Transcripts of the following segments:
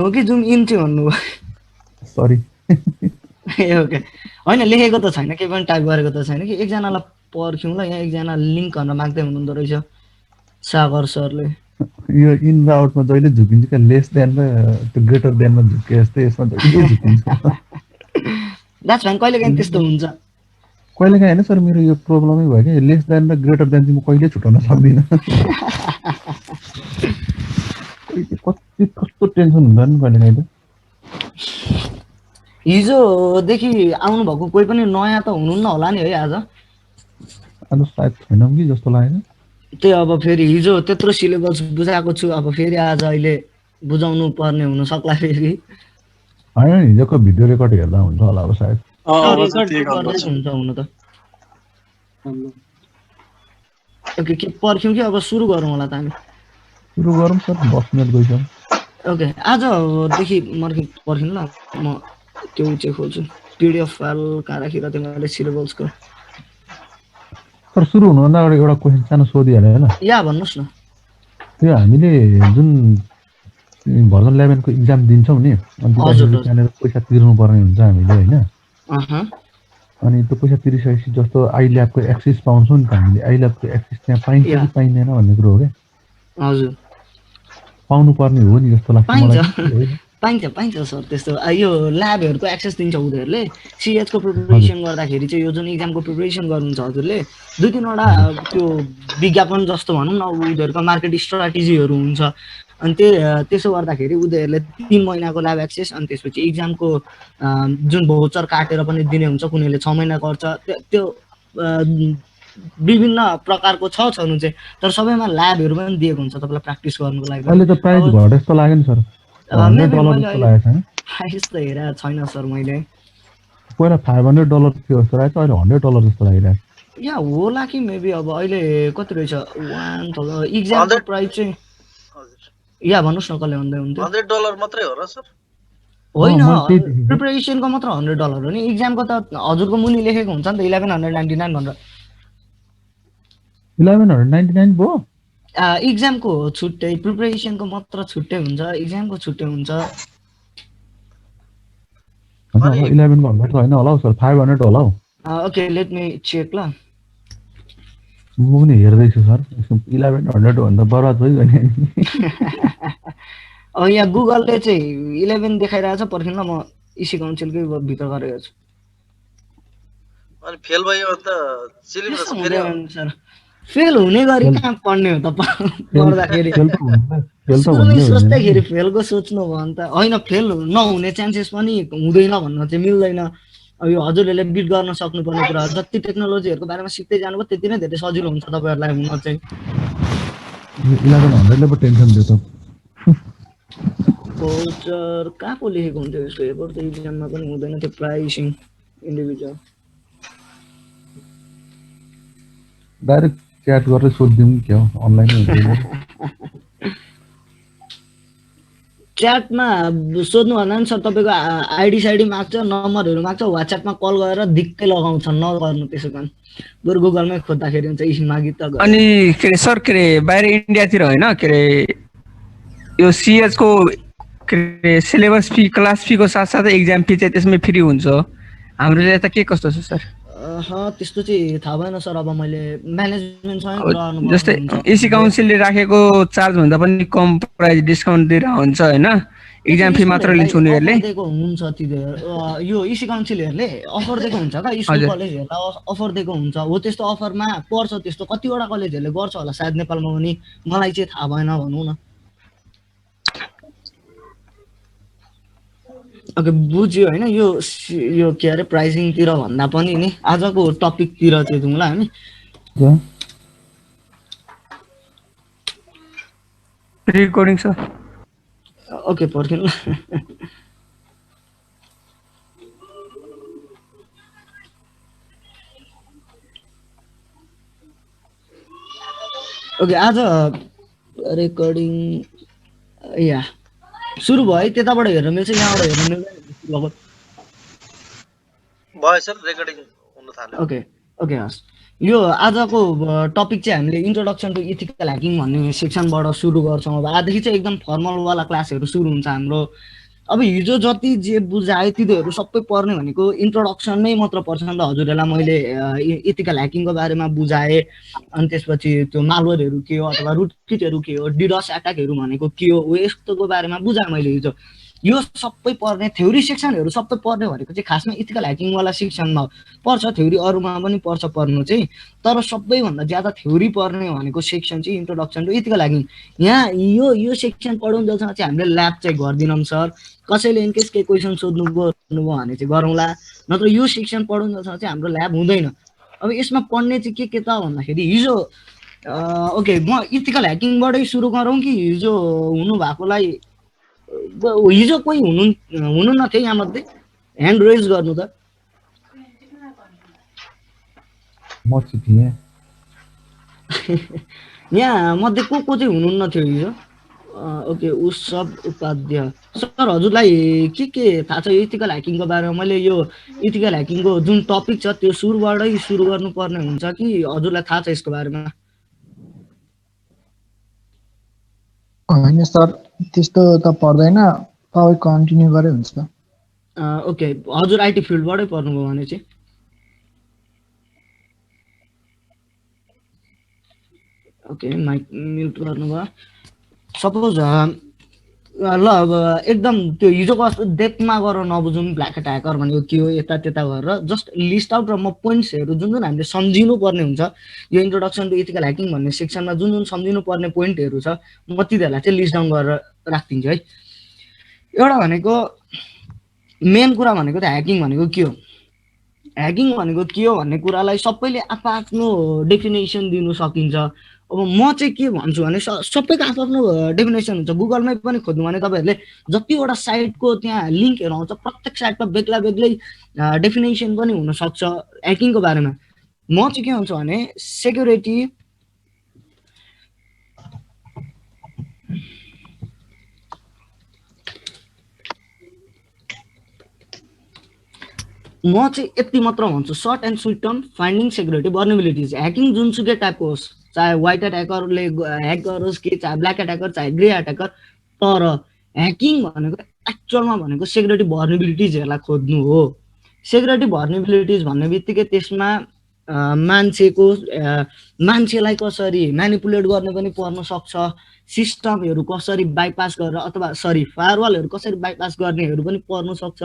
हो कि zoom in चाहिँ भन्नुभयो? सरी। ए ओके, होइन लेखेको त छैन, केही पनि टाइप गरेको त छैन कि। एकजनालाई पर्ख्यौँ ल, यहाँ एकजना लिङ्क गर्न माग्दै हुनुहुँदो रहेछ सागर सरले। यो इन र आउटमा जहिले झुकिन्छ क्या, लेस देन र त्यो ग्रेटर देनमा झुके जस्तै यसमा जहिले झुकिन्छ। द्याट्स फाइन, कहिलेकाहीँ त्यस्तो हुन्छ। कहिलेकाहीँ होइन सर, मेरो यो प्रब्लमै भयो क्या, लेस देन र ग्रेटर देन चाहिँ म कहिले छुटाउन सक्दिनँ। कति कस्तो टेन्सन हुन्छ नि कहिलेकाहीँ त। हिजोदेखि आउनुभएको कोही पनि नयाँ त हुनुहुन्न होला नि है आज? आज सायद छैनौँ कि जस्तो लागेको। त्यही अब फेरि हिजो त्यत्रो सिलेबस बुझाएको छु, अब फेरि आज अहिले बुझाउनु पर्ने हुन सक्ला फेरि। होइन हिजोको भिडियो रेकर्ड हेर्दा हुन्छ होला अब सायद। रेकर्ड गर्दै हुन्छ हुनु त। ओके, के पर्ख्यौँ कि अब सुरु गरौँ होला त हामी? सुरु गरौँ सर, 10 मिनट गइसक्यो। ओके, आजदेखि पर्खिनु ल, म त्यो चाहिँ खोल्छु पिडिएफ फाइल कहाँ राखिरहेको थिएँ मैले सिलेबसको। सर सुरु हुनुभन्दा अगाडि एउटा क्वेसन सानो सोधिहालेँ होइन। या भन्नुहोस् न। त्यो हामीले जुन भर्जन 11 को इक्जाम दिन्छौँ नि, अनि त्यसपछि त्यहाँनिर पैसा तिर्नुपर्ने हुन्छ हामीले होइन। अनि त्यो पैसा तिरिसकेपछि जस्तो आइल्याबको एक्सेस पाउँछौँ नि त हामीले, आइल्याबको एक्सेस त्यहाँ पाइन्छ कि पाइँदैन भन्ने कुरो हो क्या। हजुर, पाउनु पर्ने हो नि जस्तो लाग्छ मलाई। पाइन्छ सर त्यस्तो। यो ल्याबहरूको एक्सेस दिन्छ उनीहरूले। सिएचको प्रिपरेसन गर्दाखेरि चाहिँ यो जुन इक्जामको प्रिपरेसन गर्नुहुन्छ हजुरले, 2-3वटा त्यो विज्ञापन जस्तो भनौँ न, उनीहरूको मार्केट स्ट्राटेजीहरू हुन्छ। अनि त्यसो गर्दाखेरि उनीहरूले 3 महिनाको ल्याब एक्सेस, अनि त्यसपछि इक्जामको जुन भोचर काटेर पनि दिने हुन्छ, कुनैले 6 महिना गर्छ। त्यो विभिन्न प्रकारको छ छनु चाहिँ, तर सबैमा ल्याबहरू पनि दिएको हुन्छ तपाईँलाई प्र्याक्टिस गर्नुको लागि। अहिले त प्राइस घटे जस्तो लाग्यो नि सर, $100 जस्तो लागेको छैन? प्राइस त हेरेको छैन सर मैले। पहिला $500 थियो जस्तो लाग्छ, अहिले $100 जस्तो लागिरहेको छ। या होला कि मेबी। अब अहिले कति रहेछ? 1000 इक्जामको प्राइस चाहिँ। या भन्नुहोस् न कसले भन्दै हुन्थ्यो? $100 मात्रै हो र सर? होइन, प्रिपरेसनको मात्र $100 हो नि। इक्जामको त हजुरको मुनि लेखेको हुन्छ नि त 1199 भनेर। 1199 भयो? इक्जामको छुट्टै, प्रिपरेसनको मात्र छुट्टै हुन्छ, इक्जामको छुट्टै हुन्छ। 11 भन्दा त होइन होला हौ सर, 500 होला हौ। ओके, लेट मी चेक ल। म पनि हेर्दैछु सर, 1100 भन्दा बर्बाद भयो नि। यहाँ गुगलले चाहिँ 11 देखाइरहेछ। पर्खिनु ल, म इसी काउन्सिलकै भित्र गरेको छु। अनि फेल भयो त सिलेबस फेरि सर फेल हुने गरी कहाँ पढ्ने हो त पढ्दाखेरि? सुरुमै सोच्दाखेरि फेलको सोच्नु भयो भने त होइन, फेल नहुने चान्सेस पनि हुँदैन भन्न चाहिँ मिल्दैन। यो हजुरहरूले बिट गर्न सक्नुपर्ने कुरा, जति टेक्नोलोजीहरूको बारेमा सिक्दै जानुभयो त्यति नै धेरै सजिलो हुन्छ तपाईँहरूलाई हुन चाहिँ। 1100ले पो टेन्सन दियो त। भोचर कहाँ पो लेखेको हुन्छ यसको? हेबर त इक्जाममा पनि हुँदैन त्यो प्राइसिङ इन्डिभिजुअल। डाइरेक्ट च्याट गरेर सोधिदिउँ कि क्या हो, अनलाइनै हुन्छ। च्याटमा सोध्नु भन्दा नि सर तपाईँको आइडी साइडी माग्छ, नम्बरहरू माग्छ, वाट्सएपमा कल गरेर दिक्कै लगाउँछ। नगर्नु त्यसो काम, बरु गुगलमै खोज्दाखेरि हुन्छ। इसी मागी त अनि के अरे सर, के अरे बाहिर इन्डियातिर होइन, के अरे यो सिएचको के अरे सिलेबस फी, क्लास फीको साथसाथै एक्जाम फी चाहिँ त्यसमै फ्री हुन्छ। हाम्रो चाहिँ यता के कस्तो छ सर? त्यस्तो चाहिँ थाहा भएन सर। अब मैले म्यानेजमेन्टसँग जस्तै एसी काउन्सिलले राखेको चार्ज भन्दा पनि कम प्राइस डिस्काउन्ट दिएर हुन्छ होइन, एक्जाम फी मात्र लिन्छ उनीहरूले। दिएको हुन्छ यो इसी काउन्सिलहरूले अफर दिएको हुन्छ का, स्कुल कलेजहरूलाई अफर दिएको हुन्छ। हो त्यस्तो अफरमा पर्छ, त्यस्तो कतिवटा कलेजहरूले गर्छ होला सायद नेपालमा पनि, मलाई चाहिँ थाहा भएन भनौँ न। ओके, बुझ्यो होइन। यो के अरे प्राइसिङतिर भन्दा पनि नि आजको टपिकतिर चाहिँ जाउँ ल हामी। Recording sir. ओके, पर्खिनु ल। ओके, आज रेकर्डिङ या सुरु भयो है। त्यताबाट हेर्न मिल्छ, यहाँबाट हेर्न मिल्दैन लगभग? भयो सर, रेकर्डिङ हुन थाल्यो। ओके हस्। यो आजको टपिक चाहिँ हामीले इन्ट्रोडक्सन टु इथिकल ह्याकिङ भन्ने सेक्सनबाट सुरु गर्छौँ। अब आजदेखि चाहिँ एकदम फर्मलवाला क्लासहरू सुरु हुन्छ हाम्रो। अब हिजो जति जे बुझायो तिनीहरू सबै पर्ने भनेको इन्ट्रोडक्सन नै मात्र पर्छ नि त। हजुरहरूलाई मैले इथिकल ह्याकिङको बारेमा बुझाएँ, अनि त्यसपछि त्यो मालवेयरहरू के हो अथवा रुटकिटहरू के हो, डिडस एट्याकहरू भनेको के हो, हो यस्तोको बारेमा बुझाएँ मैले हिजो। यो सबै पर्ने थ्योरी सेक्सनहरू सबै पर्ने भनेको चाहिँ खासमा इथिकल ह्याकिङवाला सेक्सनमा पर्छ, थ्योरी अरूमा पनि पर्छ पर्नु चाहिँ, तर सबैभन्दा ज्यादा थ्योरी पर्ने भनेको सेक्सन चाहिँ इन्ट्रोडक्सन टु इथिकल ह्याकिङ। यहाँ यो सेक्सन पढाउन्जेलसम्म चाहिँ हामीले ल्याब चाहिँ गर्दैनौँ सर। कसैले इनकेस केही क्वेसन सोध्नुभयो भने चाहिँ गरौँला, नत्र यो सेक्सन पढाउन्जेलसम्म चाहिँ हाम्रो ल्याब हुँदैन। अब यसमा पढ्ने चाहिँ के त भन्दाखेरि हिजो ओके म इथिकल ह्याकिङबाटै सुरु गरौँ कि हिजो हुनुभएकोलाई हिजो कोही हुनुहुन्न थियो यहाँ मध्ये? ह्यान्ड रेज गर्नु त। म चाहिँ थिएँ यहाँ मध्ये को चाहिँ हुनुहुन्न थियो हिजो? ओके उत्सव उपाध्याय सर, हजुरलाई के थाहा छ इथिकल ह्याकिङको बारेमा? मैले यो इथिकल ह्याकिङको जुन टपिक छ त्यो सुरुबाटै सुरु गर्नुपर्ने हुन्छ कि हजुरलाई थाहा छ यसको बारेमा? होइन सर, त्यस्तो त पर्दैन, तपाईँ कन्टिन्यू गरे हुन्छ। ओके, हजुर आइटी फिल्डबाटै पर्नुभयो भने चाहिँ ओके माइक म्युट गर्नुभयो। सपोज ल अब एकदम त्यो हिजोको जस्तो डेप्थमा गरेर नबुझौँ ब्ल्याक एट ह्याकर भनेको के हो यता त्यता गरेर, जस्ट लिस्ट आउट र म पोइन्ट्सहरू जुन जुन हामीले सम्झिनु पर्ने हुन्छ यो इन्ट्रोडक्सन टु इथिकल ह्याकिङ भन्ने सेक्सनमा जुन जुन सम्झिनु पर्ने पोइन्टहरू छ म तिनीहरूलाई चाहिँ लिस्ट डाउन गरेर राखिदिन्छु है। एउटा भनेको मेन कुरा भनेको त ह्याकिङ भनेको के हो, ह्याकिङ भनेको के हो भन्ने कुरालाई सबैले आफ्नो डेफिनेसन दिनु सकिन्छ। अब म चाहिँ के भन्छु भने सबैको आफ्नो डेफिनेसन हुन्छ। गुगलमै पनि खोज्नु भने तपाईँहरूले जतिवटा साइटको त्यहाँ लिङ्कहरू आउँछ प्रत्येक साइटमा बेग्ला बेग्लै डेफिनेसन पनि हुनसक्छ ह्याकिङको बारेमा। म चाहिँ के भन्छु भने सेक्युरिटी म चाहिँ यति मात्र भन्छु, short and sweet term finding security vulnerabilities. Hacking जुनसुकै टाइपको होस्, चाहे व्हाइट एट्याकरले ह्याक गरोस् कि चाहे ब्ल्याक एट्याकर चाहे ग्रे एट्याकर, तर ह्याकिङ भनेको एक्चुअलमा भनेको सेक्युरिटी भर्नेबिलिटिजहरूलाई खोज्नु हो। सेक्युरिटी भर्नेबिलिटिज भन्ने बित्तिकै त्यसमा मान्छेलाई कसरी म्यानिपुलेट गर्ने पनि पर्न सक्छ, सिस्टमहरू कसरी बाइपास गरेर अथवा फायरवालहरू कसरी बाइपास गर्नेहरू पनि पर्न सक्छ,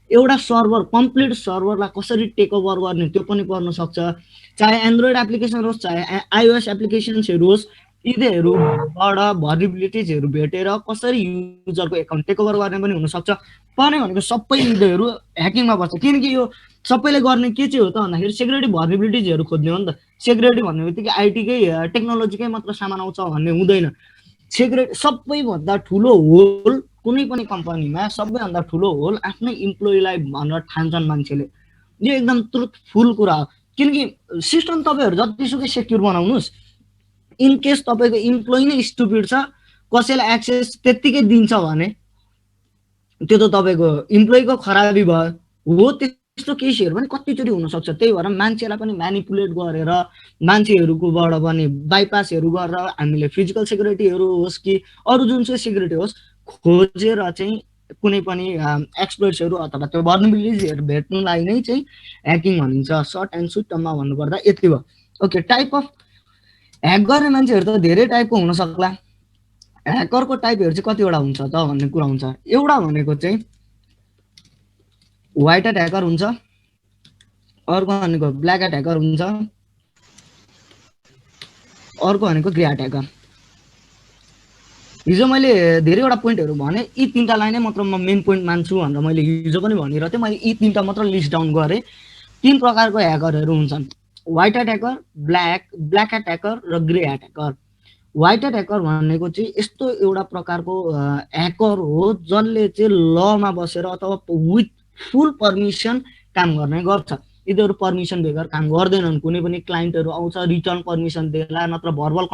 एउटा सर्भर कम्प्लिट सर्भरलाई कसरी टेक ओभर गर्ने त्यो पनि पर्न सक्छ, चाहे एन्ड्रोइड एप्लिकेसन होस् चाहे आइओएस एप्लिकेसन्सहरू होस्, यिनीहरूबाट भर्नेबिलिटिजहरू भेटेर कसरी युजरको एकाउन्ट टेक ओभर गर्ने पनि हुनसक्छ। पर्ने भनेको सबै यिनीहरू ह्याकिङमा पर्छ, किनकि यो सबैले गर्ने के चाहिँ हो त भन्दाखेरि सेक्युरिटी भर्नेबिलिटिजहरू खोज्ने हो नि त। सेक्युरिटी भन्ने बित्तिकै आइटीकै टेक्नोलोजीकै मात्र सामान आउँछ भन्ने हुँदैन। सेक्युरिटी सबैभन्दा ठुलो होल कुनै पनि कम्पनीमा सबैभन्दा ठुलो होल आफ्नै इम्प्लोइलाई भनेर ठान्छन् मान्छेले। यो एकदम ट्रुथफुल कुरा हो, किनकि सिस्टम तपाईँहरू जतिसुकै सेक्युर बनाउनुहोस्, इनकेस तपाईँको इम्प्लोइ नै स्टुपिड छ, कसैलाई एक्सेस त्यत्तिकै दिन्छ भने त्यो त तपाईँको इम्प्लोइको खराबी भयो हो। त्यस्तो केसहरू पनि कतिचोटि हुनसक्छ। त्यही भएर मान्छेलाई पनि म्यानिपुलेट गरेर मान्छेहरूकोबाट पनि बाइपासहरू गरेर हामीले फिजिकल सेक्युरिटीहरू होस् कि अरू जुनसुकै सेक्युरिटी होस् खोजेर चाहिँ कुनै पनि एक्सप्लोइट्सहरू अथवा त्यो भर्नेबिलिटिजहरू भेट्नुलाई नै चाहिँ ह्याकिङ भनिन्छ। सर्ट एन्ड स्विट टर्ममा भन्नुपर्दा यति भयो। ओके, टाइप अफ ह्याक गर्ने मान्छेहरू त धेरै टाइपको हुन सक्ला। ह्याकरको टाइपहरू चाहिँ कतिवटा हुन्छ त भन्ने कुरा हुन्छ। एउटा भनेको चाहिँ व्हाइट एट ह्याकर हुन्छ, अर्को भनेको ब्ल्याक एट ह्याकर हुन्छ, अर्को भनेको ग्रे एट ह्याकर। हिजो मैले धेरैवटा पोइन्टहरू भने, यी तिनवटालाई नै मात्र म मेन पोइन्ट मान्छु भनेर मैले हिजो पनि भनिरहेको थिएँ। मैले यी तिनवटा मात्र लिस्ट डाउन गरेँ। 3 प्रकारको ह्याकरहरू हुन्छन्, white hat hacker, black hat hacker र grey hat hacker. White hat hacker भनेको चाहिँ यस्तो एउटा प्रकारको ह्याकर हो जसले चाहिँ लमा बसेर अथवा विथ फुल पर्मिसन काम गर्ने गर्छ। यिनीहरू पर्मिसन बेगर काम गर्दैनन्। कुनै पनि क्लाइन्टहरू आउँछ रिटर्न पर्मिसन देला, नत्र भर्बल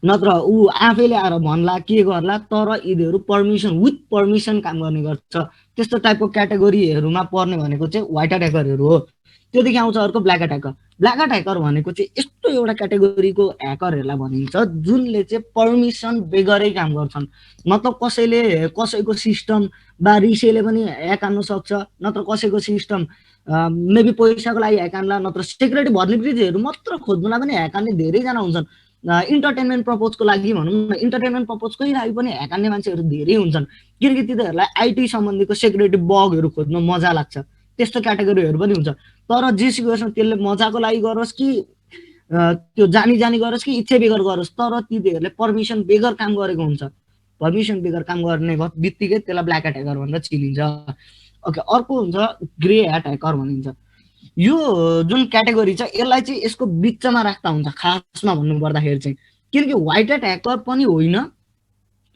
नत्र ऊ आफैले आएर भन्ला के गर्ला, तर यिनीहरू पर्मिसन विथ पर्मिसन काम गर्ने गर्छ। त्यस्तो टाइपको क्याटेगोरीहरूमा पर्ने भनेको चाहिँ व्हाइट एट्याकरहरू हो। त्योदेखि आउँछ अर्को ब्ल्याक एट्याकर। ब्ल्याक एट्याकर भनेको चाहिँ यस्तो एउटा क्याटेगोरीको ह्याकरहरूलाई भनिन्छ जुनले चाहिँ पर्मिसन बेगरै काम गर्छन्। मतलब कसैले कसैको सिस्टम बा रिसेले पनि ह्याक हान्नु सक्छ, नत्र कसैको सिस्टम मेबी पैसाको लागि ह्याक हान्ला, नत्र सेक्युरिटी भर्नेबिलिटीहरू मात्र खोज्नुलाई पनि ह्याक हान्ने धेरैजना हुन्छन्। इन्टरटेनमेन्ट पर्पजको लागि भनौँ न, इन्टरटेनमेन्ट पर्पजकै लागि पनि ह्याक हान्ने मान्छेहरू धेरै हुन्छन्, किनकि तिनीहरूलाई आइटी सम्बन्धीको सेक्युरिटी बगहरू खोज्नु मजा लाग्छ। त्यस्तो क्याटेगोरीहरू पनि हुन्छ। तर जेसुकै होस् न, त्यसले मजाको लागि गरोस् कि त्यो जानी गरोस् कि इच्छा बेगर गरोस्, तर तिनीहरूले पर्मिसन बेगर काम गरेको हुन्छ। पर्मिसन बेगर काम गर्ने बित्तिकै त्यसलाई ब्ल्याक एट्याकर भनेर चिनिन्छ। ओके, अर्को हुन्छ ग्रे ह्याट ह्याकर भनिन्छ। यो जुन क्याटेगोरी छ यसलाई चाहिँ यसको बिचमा राख्दा हुन्छ खासमा भन्नु पर्दाखेरि चाहिँ, किनकि व्हाइट ह्याट ह्याकर पनि होइन,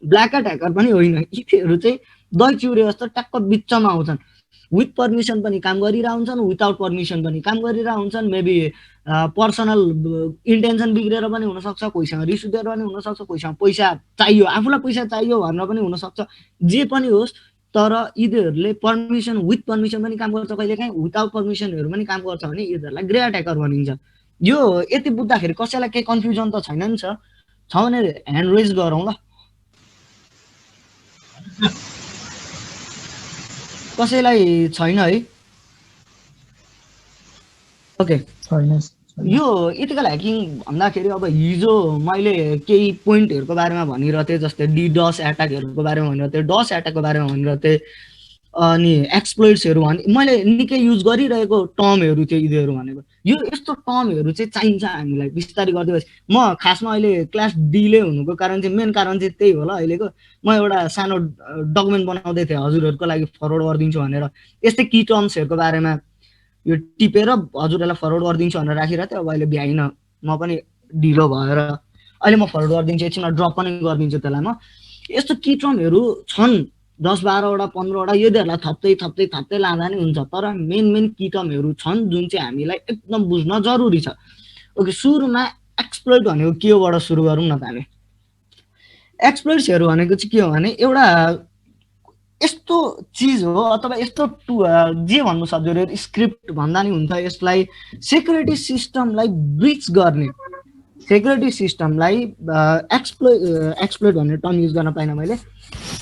ब्ल्याक ह्याट ह्याकर पनि होइन, यिनीहरू चाहिँ दही चिउरे जस्तो ट्याक्क बिचमा आउँछन्। विथ पर्मिसन पनि काम गरिरहेको हुन्छन्, विदाउट पर्मिसन पनि काम गरिरहेको हुन्छन्। मेबी पर्सनल इन्टेन्सन बिग्रेर पनि हुनसक्छ, कोहीसँग रिस उठेर पनि हुनसक्छ, कोहीसँग पैसा चाहियो, आफूलाई पैसा चाहियो भनेर पनि हुनसक्छ, जे पनि होस्। तर यिनीहरूले पर्मिसन विथ पर्मिसन पनि काम गर्छ, कहिलेकाहीँ विदाउट पर्मिसनहरू पनि काम गर्छ भने यिनीहरूलाई ग्रे एट्याकर भनिन्छ। यो यति बुझ्दाखेरि कसैलाई केही कन्फ्युजन त छैन नि छ भने ह्यान्ड रेज गरौँ ल। कसैलाई छैन है? ओके, यो इथिकल ह्याकिङ भन्दाखेरि अब हिजो मैले केही पोइन्टहरूको बारेमा भनिरहेको थिएँ, जस्तै डिडस एट्याकहरूको बारेमा भनिरहेको थिएँ, डस एट्याकको बारेमा भनिरहेको थिएँ, अनि एक्सप्लोइट्सहरू मैले निकै युज गरिरहेको टर्महरू थियो यिनीहरू भनेको। यो यस्तो टर्महरू चाहिँ चाहिन्छ हामीलाई बिस्तारै गर्दै गएपछि। म खासमा अहिले क्लास डिले हुनुको कारण चाहिँ मेन कारण चाहिँ त्यही होला। अहिलेको म एउटा सानो डकुमेन्ट बनाउँदै थिएँ हजुरहरूको लागि फरवर्ड गरिदिन्छु भनेर, यस्तै की टर्म्सहरूको बारेमा यो टिपेर हजुरहरूलाई फरवर्ड गरिदिन्छु भनेर राखिरहेको थिएँ। अब अहिले भ्याइनँ, म पनि ढिलो भएर अहिले म फरवर्ड गरिदिन्छु, एकछिनमा ड्रप पनि गरिदिन्छु त्यसलाई। म यस्तो की टर्महरू छन् 10-12वटा 15वटा, यिनीहरूलाई थप्दै लाँदा नि हुन्छ। तर मेन की टर्महरू छन् जुन चाहिँ हामीलाई एकदम बुझ्न जरुरी छ। ओके, सुरुमा एक्सप्लोइट भनेको के होबाट सुरु गरौँ न त हामी। एक्सप्लोइट्सहरू भनेको चाहिँ के हो भने एउटा यस्तो चिज हो अथवा यस्तो जे भन्नु सक्यो, स्क्रिप्ट भन्दा नि हुन्छ यसलाई, सेक्युरिटी सिस्टमलाई ब्रिच गर्ने, सेक्युरिटी सिस्टमलाई एक्सप्लोइट भन्ने टर्म युज गर्न पाइनँ मैले।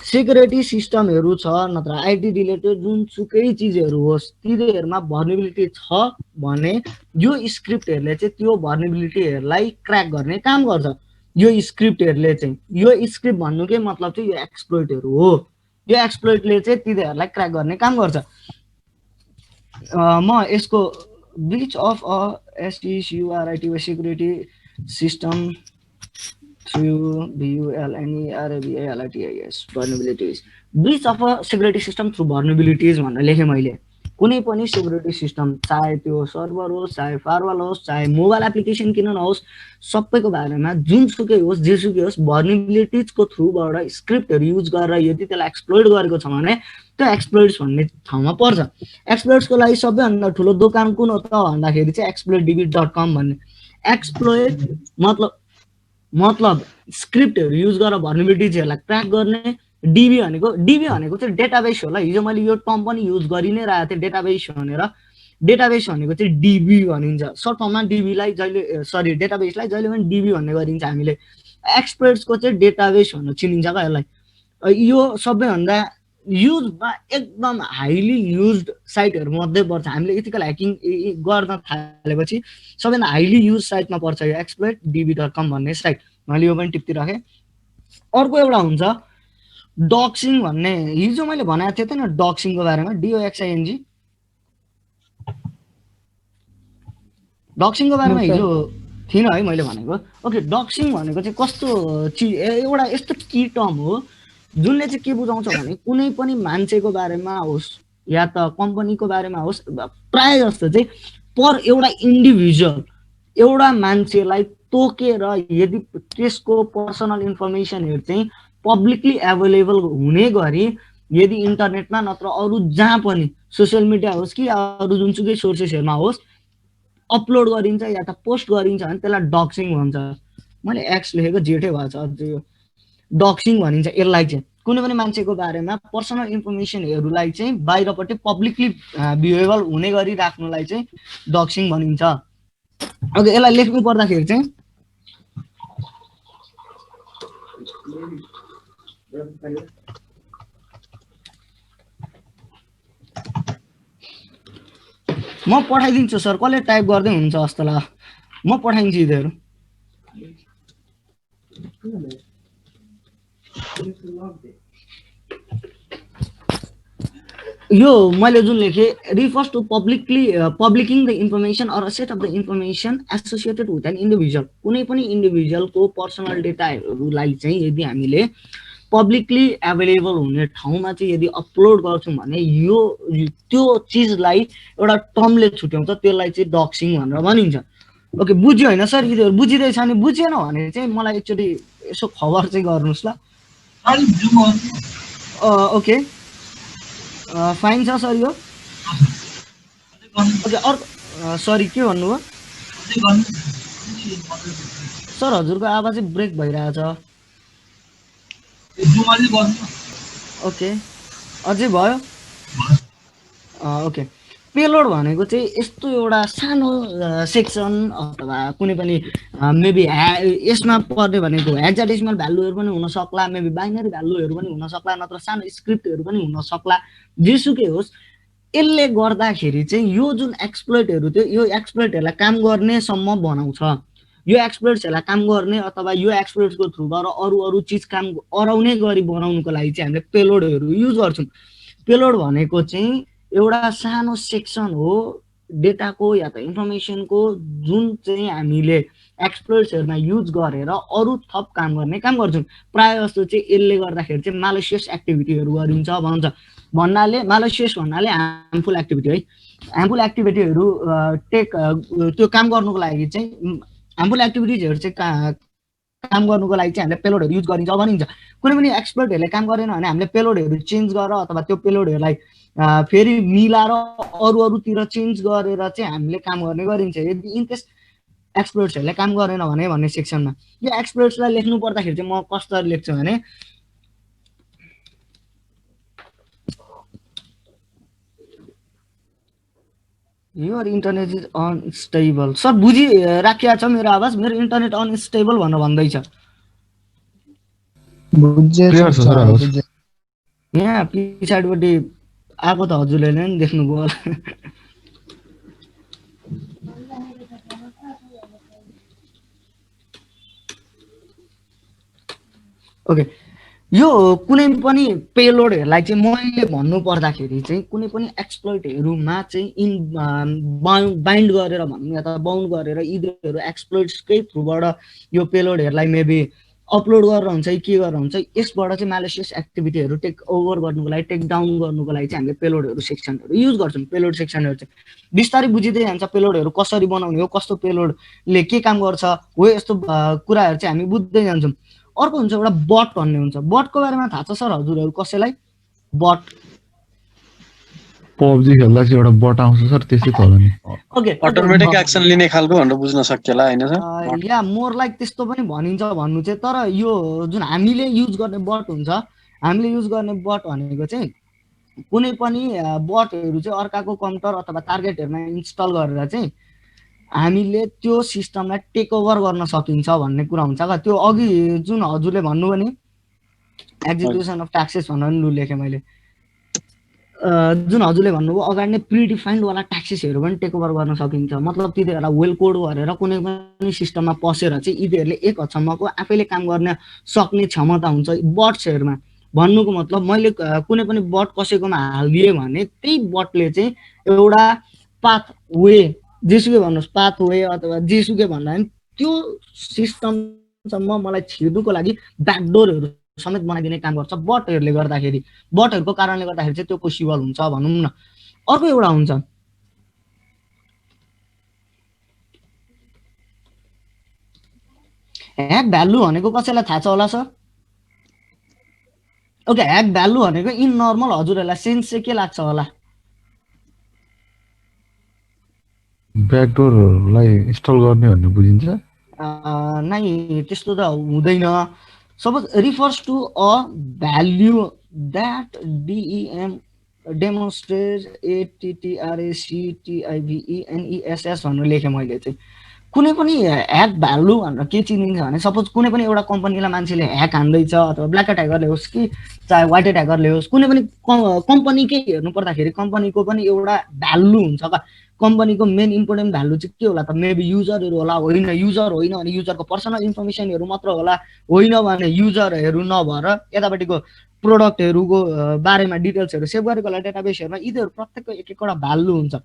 सेक्युरिटी सिस्टमहरू छ नत्र आइटी रिलेटेड जुनसुकै चिजहरू होस्, तिनीहरूमा भर्नेबिलिटी छ भने यो स्क्रिप्टहरूले चाहिँ त्यो भर्नेबिलिटीहरूलाई क्र्याक गर्ने काम गर्छ। यो स्क्रिप्टहरूले चाहिँ, यो स्क्रिप्ट भन्नुकै मतलब चाहिँ यो एक्सप्लोइटहरू हो। यो एक्सप्लोइटले चाहिँ तिनीहरूलाई क्र्याक गर्ने काम गर्छ। म यसको breach of a SECURIT security system through vulnerabilities vulnerabilities, breach of a security system through vulnerabilities भनेर लेखेँ मैले। कुनै पनि सेक्युरिटी सिस्टम, चाहे त्यो सर्भर होस्, चाहे फायरवल होस्, चाहे मोबाइल एप्लिकेसन किन नहोस्, सबैको बारेमा जुनसुकै होस् जेसुकै होस्, भर्नेबिलिटिजको थ्रुबाट स्क्रिप्टहरू युज गरेर यदि त्यसलाई एक्सप्लोइट गरेको छ भने त्यो एक्सप्लोइट्स भन्ने ठाउँमा पर्छ। एक्सप्लोइट्सको लागि सबैभन्दा ठुलो दोकान कुन हो त भन्दाखेरि चाहिँ exploitdb.com भन्ने। एक्सप्लोइट मतलब स्क्रिप्टहरू युज गरेर भर्नेबिलिटिजहरूलाई क्र्याक गर्ने। डिबी भनेको चाहिँ डेटाबेस होला। हिजो मैले यो टर्म पनि युज गरि नै रहेको थिएँ, डेटाबेस भनेर। डेटाबेस भनेको चाहिँ डिबी भनिन्छ, सर्ट फर्ममा डिबीलाई जहिले डेटाबेसलाई जहिले पनि डिबी भन्ने गरिन्छ हामीले। एक्सप्लोइट्सको चाहिँ डेटाबेस भनेर चिनिन्छ क्या यसलाई। यो सबैभन्दा युजमा एकदम हाइली युज्ड साइटहरू मध्ये पर्छ। हामीले इथिकल ह्याकिङ गर्न थालेपछि सबैभन्दा हाइली युज साइटमा पर्छ यो exploitdb.com भन्ने साइट। मैले यो पनि टिप्दिराखेँ। अर्को एउटा हुन्छ डक्सिङ भन्ने, हिजो मैले भनेको थिएँ त न डक्सिङको बारेमा, DOXING। डक्सिङको बारेमा हिजो थिइनँ है मैले भनेको। ओके, डक्सिङ भनेको चाहिँ कस्तो चिज, एउटा यस्तो की टर्म हो जुनले चाहिँ के बुझाउँछ भने कुनै पनि मान्छेको बारेमा होस् या त कम्पनीको बारेमा होस्, प्राय जस्तो चाहिँ एउटा इन्डिभिजुअल एउटा मान्छेलाई तोकेर यदि त्यसको पर्सनल इन्फर्मेसनहरू चाहिँ पब्लिकली एभाइलेबल हुने गरी यदि इन्टरनेटमा नत्र अरू जहाँ पनि सोसियल मिडिया होस् कि अरू जुनसुकै सोर्सेसहरूमा होस् अपलोड गरिन्छ या त पोस्ट गरिन्छ भने त्यसलाई डक्सिङ भन्छ। मैले एक्स लेखेको जेठै भएछ अझ यो डक्सिङ भनिन्छ यसलाई चाहिँ कुनै पनि मान्छेको बारेमा पर्सनल इन्फर्मेसनहरूलाई चाहिँ बाहिरपट्टि पब्लिकली भिएबल हुने गरी राख्नुलाई चाहिँ डक्सिङ भनिन्छ ओके यसलाई लेख्नु पर्दाखेरि चाहिँ म पठाइदिन्छु सर कसले टाइप गर्दै हुन्छ जस्तो लाग्यो म पठाइदिन्छु यिनीहरू यो मैले जुन लेखेँ refers to publishing the information or a set of the information associated with an individual कुनै पनि इन्डिभिजुअलको पर्सनल डेटाहरूलाई चाहिँ यदि हामीले पब्लिकली एभाइलेबल हुने ठाउँमा चाहिँ यदि अपलोड गर्छौँ भने यो त्यो चिजलाई एउटा टर्मले छुट्याउँछ त्यसलाई चाहिँ डक्सिङ भनेर भनिन्छ ओके बुझ्यो होइन सर यिनीहरू बुझिरहेछ भने बुझेन भने चाहिँ मलाई एकचोटि यसो खबर चाहिँ गर्नुहोस् ल ओके फाइन छ सर यो ओके अर्को सरी के भन्नुभयो सर हजुरको आवाज चाहिँ ब्रेक भइरहेछ ओके अझै भयो ओके पेलोड भनेको चाहिँ यस्तो एउटा सानो सेक्सन अथवा कुनै पनि मेबी यसमा पर्ने भनेको हेक्साडेसिमल भ्यालुहरू पनि हुन सक्ला मेबी बाइनरी भ्यालुहरू पनि हुन सक्ला नत्र सानो स्क्रिप्टहरू पनि हुन सक्ला जेसुकै होस् यसले गर्दाखेरि चाहिँ यो जुन एक्सप्लोइटहरू थियो यो एक्सप्लोइटहरूलाई काम गर्नेसम्म बनाउँछ यो एक्सप्लोइट्सहरूलाई काम गर्ने अथवा यो एक्सप्लोइट्सको थ्रुबाट अरू चिज काम अराउने गरी बनाउनुको लागि चाहिँ हामीले पेलोडहरू युज गर्छौँ पेलोड भनेको चाहिँ एउटा सानो सेक्सन हो डेटाको या त इन्फर्मेसनको जुन चाहिँ हामीले एक्सप्लोइट्सहरूमा युज गरेर अरू थप काम गर्ने काम गर्छौँ प्रायः जस्तो चाहिँ यसले गर्दाखेरि चाहिँ मालिसियस एक्टिभिटीहरू गरिन्छ भन्छ भन्नाले मालिसियस भन्नाले हार्मफुल एक्टिभिटी है हार्मफुल एक्टिभिटीहरू त्यो काम गर्नुको लागि चाहिँ हार्मफुल एक्टिभिटिजहरू चाहिँ काम गर्नुको लागि चाहिँ हामीले पेलोडहरू युज गरिन्छ भनिन्छ कुनै पनि एक्सप्लोइटहरूले काम गरेन भने हामीले पेलोडहरू चेन्ज गरेर अथवा त्यो पेलोडहरूलाई फेरि मिलाएर अरूतिर चेन्ज गरेर चाहिँ हामीले काम गर्ने गरिन्छ यदि इनकेस एक्सप्लोइट्सहरूले काम गरेन भने भन्ने सेक्सनमा यो एक्सप्लोइट्सलाई लेख्नु पर्दाखेरि चाहिँ म कसरी लेख्छु भने your internet is unstable sir बुझिराखिया छ मेरो आवाज मेरो इन्टरनेट अनस्टेबल भनेर भन्दैछ यहाँ पछाडिपट्टि आएको त हजुरले नै देख्नुभयो होला ओके यो कुनै पनि पेलोडहरूलाई चाहिँ मैले भन्नु पर्दाखेरि चाहिँ कुनै पनि एक्सप्लोइटहरूमा चाहिँ बाइन्ड गरेर भनौँ या त बाउन्ड गरेर यिनीहरू एक्सप्लोइट्सकै थ्रुबाट यो पेलोडहरूलाई मेबी अपलोड गरेर हुन्छ के गरेर हुन्छ यसबाट चाहिँ म्यालिसियस एक्टिभिटीहरू टेक ओभर गर्नुको लागि टेक डाउन गर्नुको लागि चाहिँ हामीले पेलोडहरू सेक्सनहरू युज गर्छौँ पेलोड सेक्सनहरू चाहिँ बिस्तारै बुझिँदै जान्छ पेलोडहरू कसरी बनाउने हो कस्तो पेलोडले के काम गर्छ हो यस्तो कुराहरू चाहिँ हामी बुझ्दै जान्छौँ अर्को हुन्छ एउटा बट भन्ने हुन्छ बटको बारेमा थाहा छ सर हजुरहरू कसैलाई बट पबजी खेल्दा चाहिँ एउटा बट आउँछ सर त्यसै त होला नि ओके अटोमेटिक एक्सन लिने खालको भनेर बुझ्न सकिएला हैन सर या मोर लाइक त्यस्तो पनि भनिन्छ भन्नु चाहिँ तर यो जुन हामीले युज गर्ने बट हुन्छ हामीले युज गर्ने बट भनेको चाहिँ कुनै पनि बटहरू चाहिँ अर्काको कम्प्युटर अथवा टार्गेटहरुमा इन्स्टल गरेर चाहिँ हामीले त्यो सिस्टमलाई टेक ओभर गर्न सकिन्छ भन्ने कुरा हुन्छ का त्यो अघि जुन हजुरले भन्नुभयो नि एक्जिक्युसन अफ ट्याक्सेस भनेर नि लेखेँ मैले जुन हजुरले भन्नुभयो अगाडि नै प्रिडिफाइन्ड वाला ट्याक्सेसहरू पनि टेक ओभर गर्न सकिन्छ मतलब तिनीहरूलाई वेल कोड गरेर कुनै पनि सिस्टममा पसेर चाहिँ यिनीहरूले एक हदसम्मको आफैले काम गर्न सक्ने क्षमता हुन्छ बट्सहरूमा भन्नुको मतलब मैले कुनै पनि बट कसैकोमा हालिदिएँ भने त्यही बटले चाहिँ एउटा पाथ वे जेसुकै भन्नुहोस् पाथ वे अथवा जेसुकै भन्दा पनि त्यो सिस्टमसम्म मलाई छिर्नुको लागि ब्याकडोरहरू समेत बनाइदिने काम गर्छ बटहरूले गर्दाखेरि बटहरूको कारणले गर्दाखेरि चाहिँ त्यो पोसिबल हुन्छ भनौँ न अर्को एउटा हुन्छ ह्याक भ्यालु भनेको कसैलाई थाहा छ होला सर ओके ह्याक भ्यालु भनेको इन नर्मल हजुरहरूलाई सेन्स चाहिँ के लाग्छ होला ब्याकडोरलाई इन्स्टल गर्ने भन्ने बुझिन्छ नै त्यस्तो त हुँदैन। Suppose refers to a value that डिइएम demonstrate ATTRACTIVENESS भनेर लेखेँ मैले चाहिँ। कुनै पनि ह्याक भ्यालु भनेर के चिनिन्छ भने सपोज कुनै पनि एउटा कम्पनीलाई मान्छेले ह्याक हान्दैछ अथवा ब्ल्याक ह्याट ह्याकरले होस् कि चाहे व्हाइट ह्याट ह्याकरले होस्, कुनै पनि कम्पनीकै हेर्नु पर्दाखेरि कम्पनीको पनि एउटा भ्यालु हुन्छ क्या। कम्पनीको मेन इम्पोर्टेन्ट भ्यालु चाहिँ के होला त, मेबी युजरहरू होला, होइन युजर होइन भने युजरको पर्सनल इन्फर्मेसनहरू मात्र होला, होइन भने युजरहरू नभएर यतापट्टिको प्रोडक्टहरूको बारेमा डिटेल्सहरू सेभ गरेको होला डेटाबेसहरूमा। यिनीहरू प्रत्येकको एक एकवटा भ्यालु हुन्छ।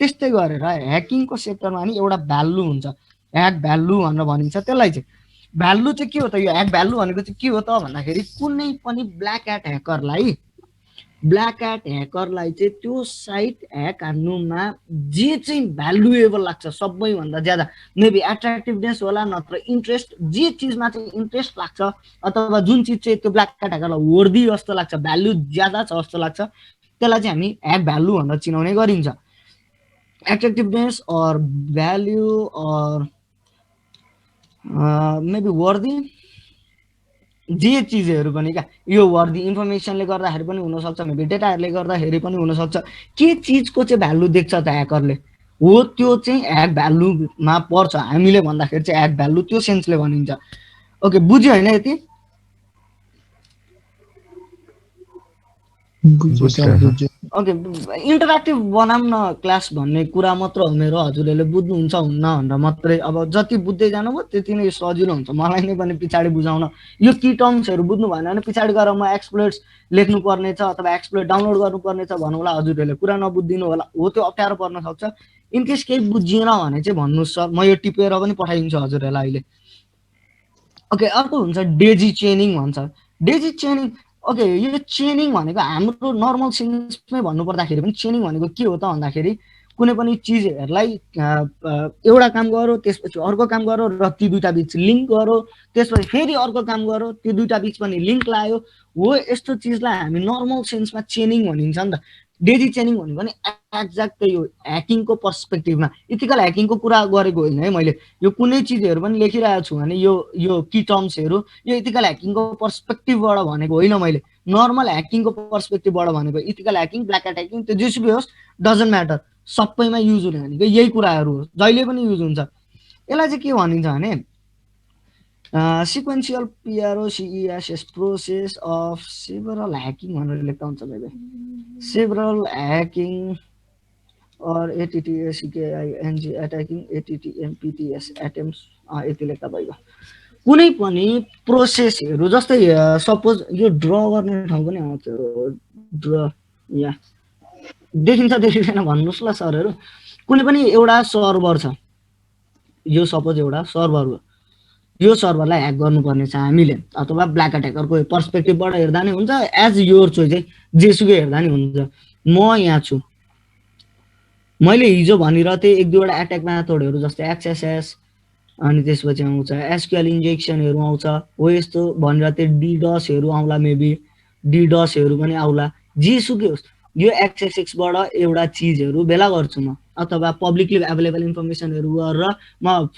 त्यस्तै गरेर ह्याकिङको सेक्टरमा नि एउटा भ्यालु हुन्छ, ह्याक भ्यालु भनेर भनिन्छ त्यसलाई चाहिँ। भ्यालु चाहिँ के हो त, यो ह्याक भ्यालु भनेको चाहिँ के हो त भन्दाखेरि कुनै पनि ब्ल्याक ह्याट ह्याकरलाई चाहिँ त्यो साइट ह्याक हान्नुमा जे चाहिँ भ्यालुएबल लाग्छ सबैभन्दा ज्यादा, मेबी एट्र्याक्टिभनेस होला नत्र इन्ट्रेस्ट, जे चिजमा चाहिँ इन्ट्रेस्ट लाग्छ अथवा जुन चिज चाहिँ त्यो ब्ल्याक ह्याट ह्याकरलाई वर्दी जस्तो लाग्छ, भ्यालु ज्यादा छ जस्तो लाग्छ, त्यसलाई चाहिँ हामी ह्याक भ्यालु भनेर चिनाउने गरिन्छ। attractiveness or value or maybe worthy, जे चिजहरू पनि क्या, यो वर्दी इन्फर्मेसनले गर्दाखेरि पनि हुनसक्छ, मेबी डेटाहरूले गर्दाखेरि पनि हुनसक्छ। के चिजको चाहिँ भ्यालु देख्छ त ह्याकरले, हो त्यो चाहिँ ह्याक भ्यालुमा पर्छ। हामीले भन्दाखेरि चाहिँ ह्याक भ्यालु त्यो सेन्सले भनिन्छ। ओके, बुझ्यो होइन यति? ओके, इन्टरेक्टिभ बनाऊँ न क्लास भन्ने कुरा मात्र हो मेरो, हजुरहरूले बुझ्नुहुन्छ हुन्न भनेर मात्रै। अब जति बुझ्दै जानुभयो त्यति नै सजिलो हुन्छ मलाई नै पनि पछाडि बुझाउन। यो की टर्म्सहरू बुझ्नु भएन भने पछाडि गएर म एक्सप्लोइट्स लेख्नुपर्ने छ अथवा एक्सप्लोइट डाउनलोड गर्नुपर्ने छ भन्नुलाई हजुरहरूले कुरा नबुझिदिनु होला, हो त्यो अप्ठ्यारो पर्न सक्छ। इनकेस केही बुझिएन भने चाहिँ भन्नुहोस् सर, म यो टिपेर पनि पठाइदिन्छु हजुरहरूलाई अहिले। ओके, अर्को हुन्छ डेजी चेनिङ भन्छ। डेजी चेनिङ, ओके, यो चेनिङ भनेको हाम्रो नर्मल सेन्समै भन्नुपर्दाखेरि पनि चेनिङ भनेको के हो त भन्दाखेरि कुनै पनि चिजहरूलाई एउटा काम गरो, त्यसपछि अर्को काम गरो र ती दुईटा बिच लिङ्क गरो, त्यसपछि फेरि अर्को काम गरो, त्यो दुईटा बिच पनि लिङ्क लायो, हो यस्तो चिजलाई हामी नर्मल सेन्समा चेनिङ भनिन्छ नि त। डेजी चेनिङ भनेको नि एक्ज्याक्ट यो ह्याकिङको पर्सपेक्टिभमा, इथिकल ह्याकिङको कुरा गरेको होइन है मैले। यो कुनै चिजहरू पनि लेखिरहेको छु भने यो की टर्म्सहरू यो इथिकल ह्याकिङको पर्सपेक्टिभबाट भनेको होइन मैले, नर्मल ह्याकिङको पर्सपेक्टिभबाट भनेको। इथिकल ह्याकिङ, ब्ल्याक ह्याट ह्याकिङ, त्यो जेसुकै होस् डजन्ट म्याटर, सबैमा युज हुने भनेको यही कुराहरू हो, जहिले पनि युज हुन्छ। यसलाई चाहिँ के भनिन्छ भने sequential PROCESS process of several hacking भनेर लेख्दा हुन्छ मैले, सेभरल ह्याकिङ और ATTACKING अट्याकिङ, ATTMPTS एटेम्प्ट्स, यति लेख्दा भइगयो। कुनै पनि प्रोसेसहरू जस्तै सपोज यो ड्र गर्ने ठाउँ पनि आउँछ, ड्र या देखिन्छ देखिँदैन भन्नुहोस् ल सरहरू। कुनै पनि एउटा सर्भर छ, यो सपोज एउटा सर्भर हो, यो सर्भरलाई ह्याक गर्नुपर्ने छ हामीले, अथवा ब्ल्याक ह्याट ह्याकरको पर्सपेक्टिभबाट हेर्दा नि हुन्छ, एज योर चोइस है, जेसुकै हेर्दा नि हुन्छ। म यहाँ छु, मैले हिजो भनिरहेको थिएँ एक दुईवटा एट्याक मेथडहरू जस्तै XSS, अनि त्यसपछि आउँछ SQL इन्जेक्सनहरू आउँछ, हो यस्तो भनिरहेको थिएँ, DDoSहरू आउला, मेबी DDoSहरू पनि आउला, जेसुकै होस्। यो XSXबाट एउटा चिजहरू भेला गर्छु म, अथवा पब्लिकली एभाइलेबल इन्फर्मेसनहरू गरेर म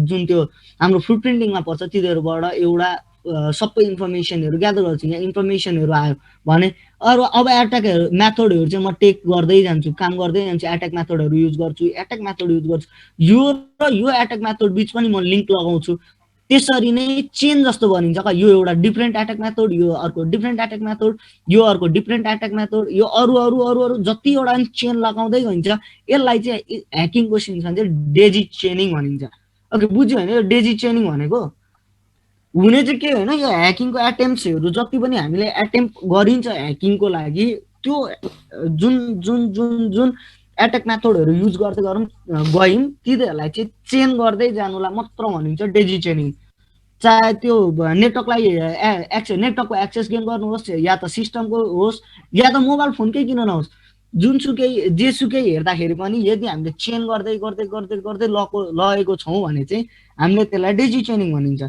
जुन त्यो हाम्रो फुटप्रिन्टिङमा पर्छ तिनीहरूबाट एउटा सबै इन्फर्मेसनहरू ग्यादर गर्छु। यहाँ इन्फर्मेसनहरू आयो भने अरू अब एट्याकहरू मेथडहरू चाहिँ म टेक गर्दै जान्छु, काम गर्दै जान्छु, एट्याक मेथडहरू युज गर्छु, एट्याक मेथड युज गर्छु, यो र यो एट्याक मेथड बिच पनि म लिङ्क लगाउँछु। त्यसरी नै चेन जस्तो बनिन्छ क्या, यो एउटा डिफ्रेन्ट एट्याक मेथड, यो अर्को डिफ्रेन्ट एट्याक मेथड, यो अर्को डिफ्रेन्ट एट्याक मेथड, यो अरू अरू अरू अरू जतिवटा चेन लगाउँदै गइन्छ। यसलाई चाहिँ ह्याकिङको सेन्समा चाहिँ डेजी चेनिङ भनिन्छ। ओके, बुझ्यो होइन यो डेजी चेनिङ भनेको? हुने चाहिँ के होइन, यो ह्याकिङको एटेम्प्ट्सहरू जति पनि हामीले एटेम्प्ट गरिन्छ ह्याकिङको लागि, त्यो जुन जुन जुन जुन एट्याक मेथडहरू युज गर्दै गयौँ तिनीहरूलाई चाहिँ चेन गर्दै जानुलाई मात्र भनिन्छ डेजी चेनिङ। चाहे त्यो नेटवर्कलाई नेटवर्कको एक्सेस गेन गर्नुहोस्, या त सिस्टमको होस्, या त मोबाइल फोनकै किन नहोस्, जुनसुकै जेसुकै हेर्दाखेरि पनि यदि हामीले चेन गर्दै गर्दै गर्दै गर्दै लगेको छौँ भने चाहिँ हामीले त्यसलाई डेजी चेनिङ भनिन्छ।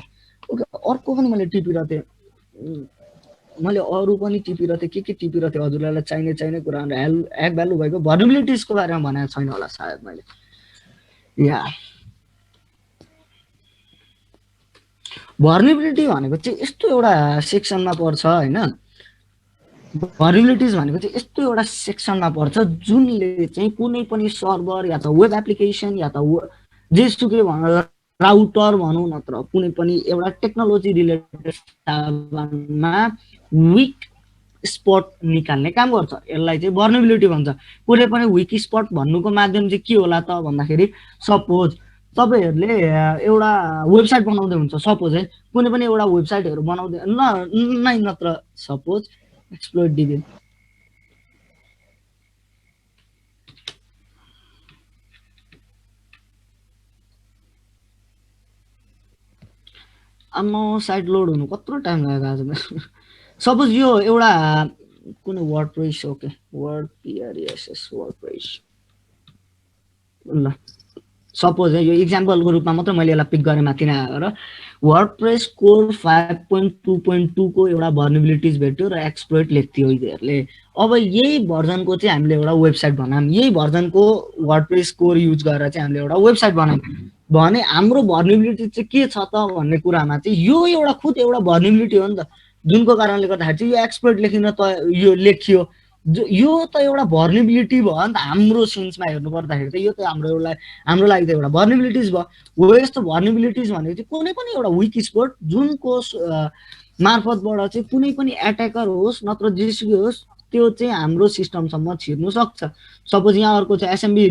ओके, अर्को पनि मैले टिपिरहेको थिएँ, मैले अरू पनि टिपिरहेको थिएँ, के टिपिरहेको थिएँ हजुरलाई चाहिने कुराहरू ह्याक भ्यालु भएको भर्नेबिलिटिजको बारेमा भनेको छैन होला सायद मैले, या भर्नेबिलिटी भनेको चाहिँ यस्तो एउटा सेक्सनमा पर्छ होइन, भर्नेबिलिटिज भनेको चाहिँ यस्तो एउटा सेक्सनमा पर्छ जुनले चाहिँ कुनै पनि सर्भर या त वेब एप्लिकेसन या त जेसुकै राउटर भनौँ नत्र कुनै पनि एउटा टेक्नोलोजी रिलेटेड साधनमा विक स्पट निकाल्ने काम गर्छ। यसलाई चाहिँ भर्नेबिलिटी भन्छ। कुनै पनि विक स्पट भन्नुको माध्यम चाहिँ के होला त भन्दाखेरि सपोज तपाईँहरूले एउटा वेबसाइट बनाउँदै हुन्छ, सपोज है कुनै पनि एउटा वेबसाइटहरू बनाउँदै नै नत्र suppose exploit detail आम्मा site load हुनु कत्रो टाइम लाग्यो आज। सपोज यो एउटा कुनै वर्डप्रेस, ओके वर्डप्रेस वर्डप्रेस ल सपोज है यो इक्जाम्पलको रूपमा मात्र मैले यसलाई पिक गरेँ माथि नै आएर वर्डप्रेस कोर 5.2.2 को एउटा भर्नेबिलिटिज भेट्यो र एक्सप्लोइट लेख्थ्यो यिनीहरूले। अब यही भर्जनको चाहिँ हामीले एउटा वेबसाइट बनायौँ, यही भर्जनको वर्डप्रेस कोर युज गरेर चाहिँ हामीले एउटा वेबसाइट बनायौँ भने हाम्रो भर्नेबिलिटी चाहिँ के छ त भन्ने कुरामा चाहिँ यो एउटा खुद एउटा भर्नेबिलिटी हो नि त, जुनको कारणले गर्दाखेरि चाहिँ यो एक्सप्लोइट लेखिन त यो लेखियो, यो त एउटा भर्नेबिलिटी भयो नि त। हाम्रो सेन्समा हेर्नु पर्दाखेरि त यो त हाम्रो लागि त एउटा भर्नेबिलिटिज भयो हो। यस्तो भर्नेबिलिटिज भनेको चाहिँ कुनै पनि एउटा विक स्पोट जुनको मार्फतबाट चाहिँ कुनै पनि एट्याकर होस् नत्र जेसुकै होस् त्यो चाहिँ हाम्रो सिस्टमसम्म छिर्नु सक्छ। सपोज यहाँ अर्को चाहिँ SMB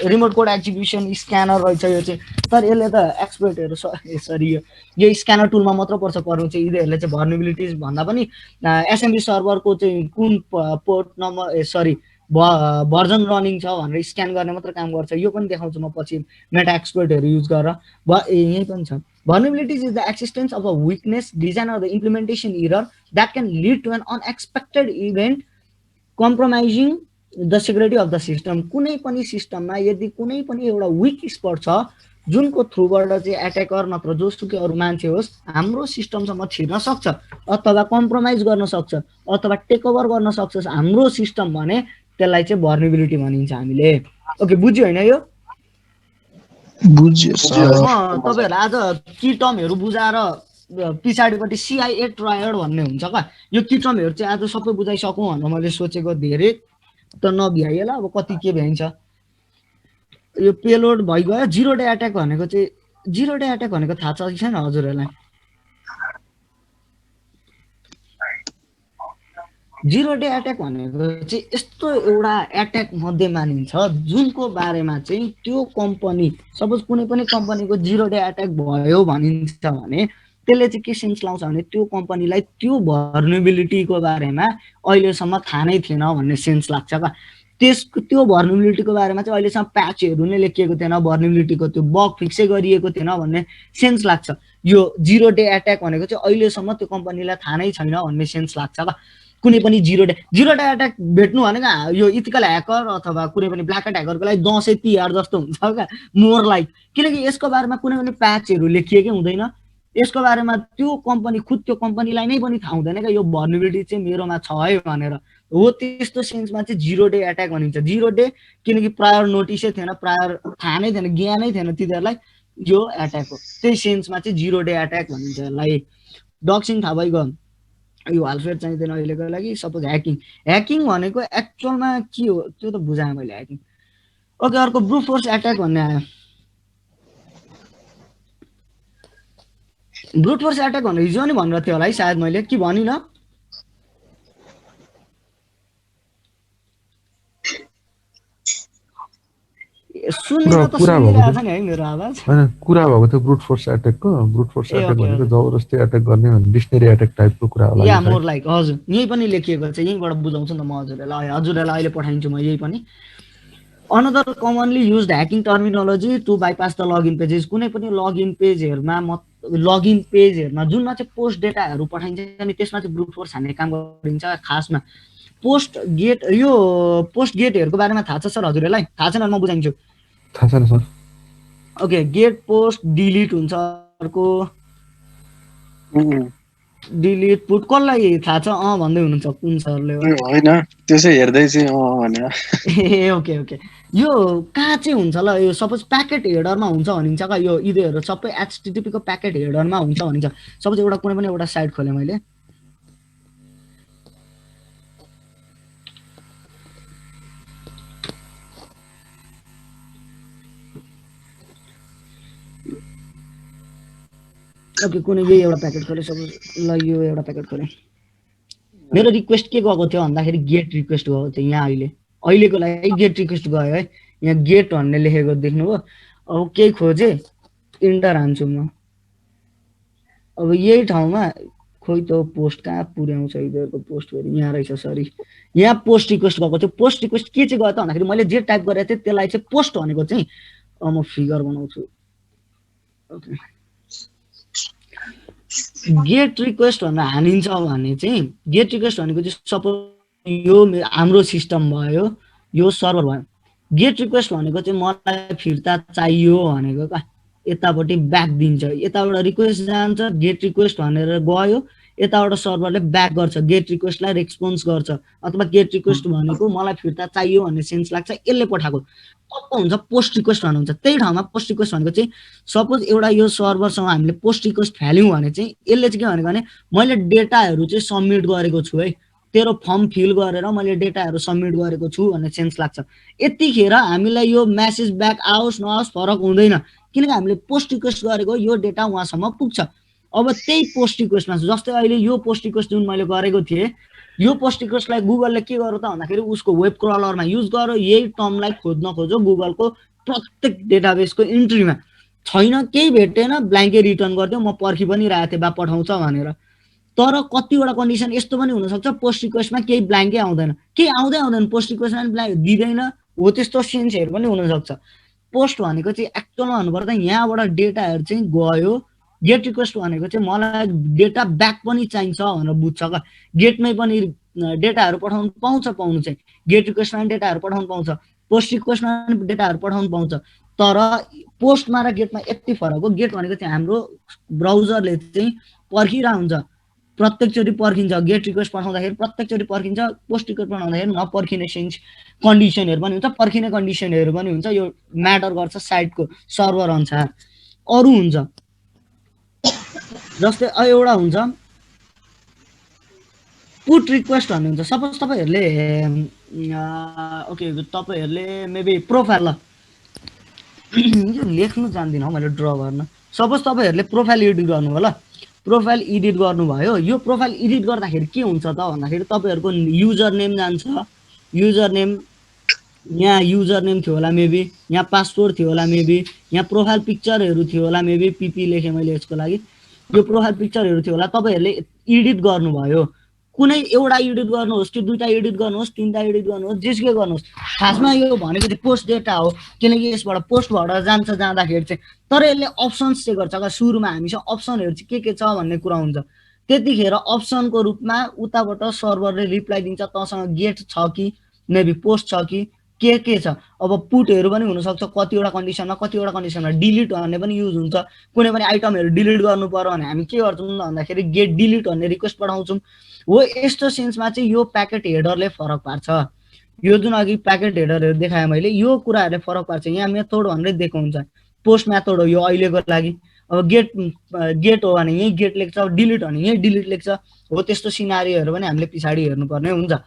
remote code execution scanner रहेछ यो चाहिँ, तर यसले त एक्सप्लोइटहरू सरी यो स्क्यानर टुलमा मात्र पर्नु चाहिँ यिनीहरूले चाहिँ भर्नेबिलिटिज भन्दा पनि एसएमबी सर्भरको चाहिँ कुन port number sorry version running छ भनेर स्क्यान गर्ने मात्र काम गर्छ। यो पनि देखाउँछु म पछि मेटा एक्सप्लोइटहरू युज गरेर। यही पनि छ vulnerabilities is the existence of a weakness, design or the implementation error that can lead to an unexpected event compromising the security of the system। कुनै पनि सिस्टममा यदि कुनै पनि एउटा विक स्पट छ जुनको थ्रुबाट चाहिँ एट्याकर नत्र जोसुकै अरू मान्छे होस् हाम्रो सिस्टमसम्म छिर्न सक्छ अथवा कम्प्रोमाइज गर्न सक्छ अथवा टेक ओभर गर्न सक्छ हाम्रो सिस्टम भने त्यसलाई चाहिँ भर्नेबिलिटी भनिन्छ हामीले। ओके बुझ्यो हैन यो? बुझ्यो सर। तपाईहरु आज की टर्महरु बुझाएर पछाडिपट्टि CIA ट्रायड भन्ने हुन्छ का, यो की टर्महरु चाहिँ आज सबै बुझाइसकौं भनेर मैले सोचेको, धेरै त नभ्याइएला अब कति के भ्याइन्छ। यो पेलोड भइगयो। जीरो डे अट्याक भनेको चाहिँ जीरो डे अट्याक भनेको थाहा छ कि छैन हजुरहरुलाई? जीरो डे अट्याक भनेको चाहिँ यस्तो एउटा अट्याक मध्ये मानिन्छ जुनको बारेमा चाहिँ त्यो कम्पनी सपोज कुनै पनि कम्पनीको जीरो डे अट्याक भयो भनिन्छ भने त्यसले चाहिँ के सेन्स लाउँछ भने त्यो कम्पनीलाई त्यो भर्नेबिलिटीको बारेमा अहिलेसम्म थाहा नै थिएन भन्ने सेन्स लाग्छ का। त्यो भर्नेबिलिटीको बारेमा चाहिँ अहिलेसम्म प्याचहरु नै लेखिएको थिएन, भर्नेबिलिटीको त्यो बग फिक्सै गरिएको थिएन भन्ने सेन्स लाग्छ। यो जीरो डे अट्याक भनेको चाहिँ अहिलेसम्म त्यो कम्पनीलाई थाहा नै छैन भन्ने सेन्स लाग्छ का। कुनै पनि जीरो डे अट्याक भेट्नु भनेको यो इथिकल ह्याकर अथवा कुनै पनि ब्ल्याक ह्याट ह्याकरको लागि दसैँ तिहार जस्तो हुन्छ क्या, मोर लाइक। किनकि यसको बारेमा कुनै पनि प्याचहरु लेखिएकै हुँदैन, यसको बारेमा त्यो कम्पनी खुद त्यो कम्पनीलाई नै पनि थाहा हुँदैन क्या यो भर्नेबिलिटी चाहिँ मेरोमा छ है भनेर। हो त्यस्तो सेन्समा चाहिँ जीरो डे अट्याक भनिन्छ। जीरो डे किनकि प्रायर नोटिसै थिएन, प्रायर थाहा नै थिएन, ज्ञानै थिएन तिनीहरूलाई यो अट्याक हो, त्यही सेन्समा चाहिँ जीरो डे अट्याक भनिन्छ यसलाई। डक्सिङ थाहा भइगयो, यो हालफेयर चाहिँदैन अहिलेको लागि। सपोज ह्याकिङ भनेको एक्चुअलमा के हो त्यो त बुझाएँ मैले ह्याकिङ। ओके अर्को ब्रुट फोर्स अट्याक भन्ने आयो। ब्रुट फोर्स अट्याक भनेर हिजो नि भनेर थियो होला है सायद, मैले के भनिन? सुनेर त सुनिरहेछ नि है मेरो आवाज? हैन कुरा भएको थियो brute force अट्याकको। Brute force attack भनेको जबरजस्ती अट्याक गर्ने डिक्सनरी अट्याक टाइपको कुरा होला। या मोर लाइक हजुर यही पनि लेखिएको छ, यहीबाट बुझाउँछु नि त म हजुरहरुलाई अहिले पठाइन्छु म यही पनि। Another commonly used hacking terminology to bypass the login pages. कुनै पनि लगइन पेजहरुमा जुनमा चाहिँ पोस्ट डेटाहरु पठाइन्छ नि त्यसमा चाहिँ ब्रुट फोर्स हान्ने काम गरिन्छ। खासमा पोस्ट गेट, यो पोस्ट गेटहरुको बारेमा थाहा छ सर हजुरहरुलाई? थाहा छैन म बुझाइन्छु। थाहा छैन sir. Okay get post delete हुन्छ अर्को। डिलिट पुट कसलाई थाहा छ भन्दै हुनुहुन्छ कुन सरले हो होइन त्यसै हेर्दै चाहिँ भनेर ए ओके ओके यो कहाँ चाहिँ हुन्छ ल यो सपोज प्याकेट हेडरमा हुन्छ भनिन्छ का यो यिनीहरू सबै HTTP को प्याकेट हेडरमा हुन्छ भनिन्छ सपोज एउटा कुनै पनि एउटा साइट खोले मैले ओके कुनै यही एउटा प्याकेट खोले सपोज ल यो एउटा प्याकेट खोले मेरो रिक्वेस्ट के गएको थियो भन्दाखेरि गेट रिक्वेस्ट गएको थियो यहाँ अहिलेको लागि गेट रिक्वेस्ट गयो है यहाँ गेट भन्ने लेखेको देख्नुभयो अब केही खोजे इन्टर हान्छु म अब यही ठाउँमा खोइ त पोस्ट कहाँ पुर्याउँछ यिनीहरूको पोस्ट गरी यहाँ रहेछ सरी यहाँ पोस्ट रिक्वेस्ट गएको थियो पोस्ट रिक्वेस्ट के चाहिँ गयो त भन्दाखेरि मैले जे टाइप गरेको थिएँ त्यसलाई चाहिँ पोस्ट भनेको चाहिँ म फिगर बनाउँछु ओके गेट रिक्वेस्ट भनेर हानिन्छ भने चाहिँ गेट रिक्वेस्ट भनेको चाहिँ सपोज यो हाम्रो सिस्टम भयो यो सर्भर भयो गेट रिक्वेस्ट भनेको चाहिँ मलाई फिर्ता चाहियो भनेको का यतापट्टि ब्याक दिन्छ यताबाट रिक्वेस्ट जान्छ गेट रिक्वेस्ट भनेर गयो यताबाट सर्भरले ब्याक गर्छ गेट रिक्वेस्टलाई रेस्पोन्स गर्छ अथवा गेट रिक्वेस्ट भनेको मलाई फिर्ता चाहियो भन्ने सेन्स लाग्छ यसले पठाएको कस्तो हुन्छ पोस्ट रिक्वेस्ट भन्नुहुन्छ त्यही ठाउँमा पोस्ट रिक्वेस्ट भनेको चाहिँ सपोज एउटा यो सर्भरसँग हामीले पोस्ट रिक्वेस्ट फाल्यौँ भने चाहिँ यसले चाहिँ के भनेको भने मैले डेटाहरू चाहिँ सबमिट गरेको छु है तेरो फर्म फिल गरेर मैले डेटाहरू सबमिट गरेको छु भन्ने सेन्स लाग्छ यतिखेर हामीलाई यो मेसेज ब्याक आओस् नआओस् फरक हुँदैन किनकि हामीले पोस्ट रिक्वेस्ट गरेको यो डेटा उहाँसम्म पुग्छ अब त्यही पोस्ट रिक्वेस्टमा जस्तै अहिले यो पोस्ट रिक्वेस्ट जुन मैले गरेको थिएँ यो पोस्ट रिक्वेस्टलाई गुगलले के गर्यो त भन्दाखेरि उसको वेब क्रलरमा युज गर्यो यही टर्मलाई खोज्न खोज्यो गुगलको प्रत्येक डेटाबेसको इन्ट्रीमा छैन केही भेटेन ब्ल्याङ्कै रिटर्न गरिदियो म पर्खी पनि रहेको थिएँ बा पठाउँछ भनेर तर कतिवटा कन्डिसन यस्तो पनि हुनसक्छ पोस्ट रिक्वेस्टमा केही ब्ल्याङ्कै आउँदैन केही आउँदैन पोस्ट रिक्वेस्टमा ब्ल्याङ्क दिँदैन हो त्यस्तो सेन्सहरू पनि हुनसक्छ पोस्ट भनेको चाहिँ एक्चुअलमा भन्नुपर्दा यहाँबाट डेटाहरू चाहिँ गयो गेट रिक्वेस्ट भनेको चाहिँ मलाई डेटा ब्याक पनि चाहिन्छ भनेर बुझ्छ क्या गेटमै पनि डेटाहरू पठाउनु पाउनु चाहिँ गेट रिक्वेस्टमा डेटाहरू पठाउनु पाउँछ पोस्ट रिक्वेस्टमा डेटाहरू पठाउनु पाउँछ तर पोस्टमा र गेटमा यति फरक हो गेट भनेको चाहिँ हाम्रो ब्राउजरले चाहिँ पर्खिरहेको हुन्छ प्रत्येकचोटि पर्खिन्छ गेट रिक्वेस्ट पठाउँदाखेरि प्रत्येकचोटि पर्खिन्छ पोस्ट रिक्वेस्ट पठाउँदाखेरि नपर्खिने सेन्स कन्डिसनहरू पनि हुन्छ पर्खिने कन्डिसनहरू पनि हुन्छ यो म्याटर गर्छ साइटको सर्भर अनुसार अरू हुन्छ जस्तै एउटा हुन्छ पुट रिक्वेस्ट भन्ने हुन्छ सपोज तपाईहरुले ओके तपाईहरुले मेबी प्रोफाइल ल यो लेख्नु जान्दिन मैले ड्र गर्न सपोज तपाईहरुले प्रोफाइल एडिट गर्नु हो ल प्रोफाइल एडिट गर्नुभयो यो प्रोफाइल एडिट गर्दाखेरि के हुन्छ त भन्दाखेरि तपाईहरुको युजर नेम जान्छ युजर नेम यहाँ युजर नेम थियो होला मेबी यहाँ पासवर्ड थियो होला मेबी यहाँ प्रोफाइल पिक्चरहरु थियो होला मेबी पीपी लेखे मैले यसको लागि यो प्रोफाइल पिक्चरहरु थियो होला तपाईहरुले एडिट गर्नुभयो कुनै एउटा एडिट गर्नुहोस् कि दुईटा एडिट गर्नुहोस् तीनटा एडिट गर्नुहोस् जेसुकै गर्नुहोस् खासमा यो भनेको चाहिँ पोस्ट डेटा हो किनकि यसबाट पोस्ट भएर जान्छ जाँदाखेरि चाहिँ तर यसले अप्सन्स चाहिँ गर्छ का सुरुमा हामीसँग अप्सनहरु चाहिँ के छ भन्ने कुरा हुन्छ त्यतिखेर अप्सनको रूपमा उताबाट सर्भरले रिप्लाई दिन्छ तसँग गेट छ कि मेबी पोस्ट छ कि के छ अब पुटहरु पनि हुन सक्छ कतिवटा कन्डिसनमा डिलिट भन्ने पनि युज हुन्छ कुनै पनि आइटमहरु डिलिट गर्नु पर्यो भने हामी के गर्छौं भन्दाखेरि गेट डिलिट भन्ने रिक्वेस्ट पठाउँछौं हो यस्तो सेन्समा चाहिँ यो प्याकेट हेडरले फरक पार्छ यो जुन अघि प्याकेट हेडरहरु देखाए मैले यो कुराहरुले फरक पार्छ यहाँ मेथड भनेर दिएको हुन्छ पोस्ट मेथड हो यो अहिलेको लागि अब गेट हो भने यही गेट लेख्छ डिलिट भने यही डिलिट लेख्छ हो त्यस्तो सिनारियोहरु पनि हामीले पछाडी हेर्नुपर्ने हुन्छ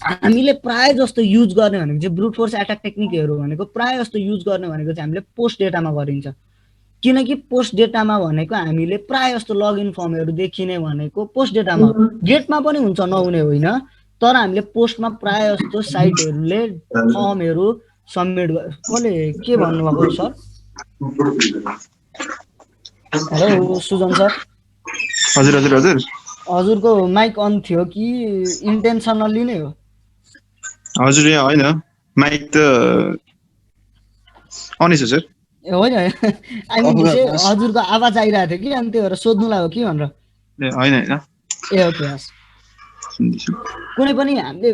हामीले प्राय जस्तो युज गर्ने भनेको चाहिँ ब्रुट फोर्स अट्याक टेक्निकहरु भनेको प्राय जस्तो युज गर्ने भनेको चाहिँ हामीले पोस्ट डेटामा गरिन्छ किनकि पोस्ट डेटामा भनेको हामीले प्राय जस्तो लगइन फर्महरु देखिने भनेको पोस्ट डेटामा गेटमा पनि हुन्छ नहुने होइन तर हामीले पोस्टमा प्राय जस्तो साइटहरुले फर्महरु सबमिट कसले के भन्नुभएको सर हेलो सुजन सर हजुर हजुर हजुर हजुरको माइक अन थियो कि इन्टेन्सनली नै हो हजुर यहाँ होइन माइक त अन छ सर ए होइन आई मिन हजुरको आवाज आइरहेको थियो कि अनि त्यो भएर सोध्नुलाई हो कि भनेर ए होइन होइन ए ओके हस् कुनै पनि हामीले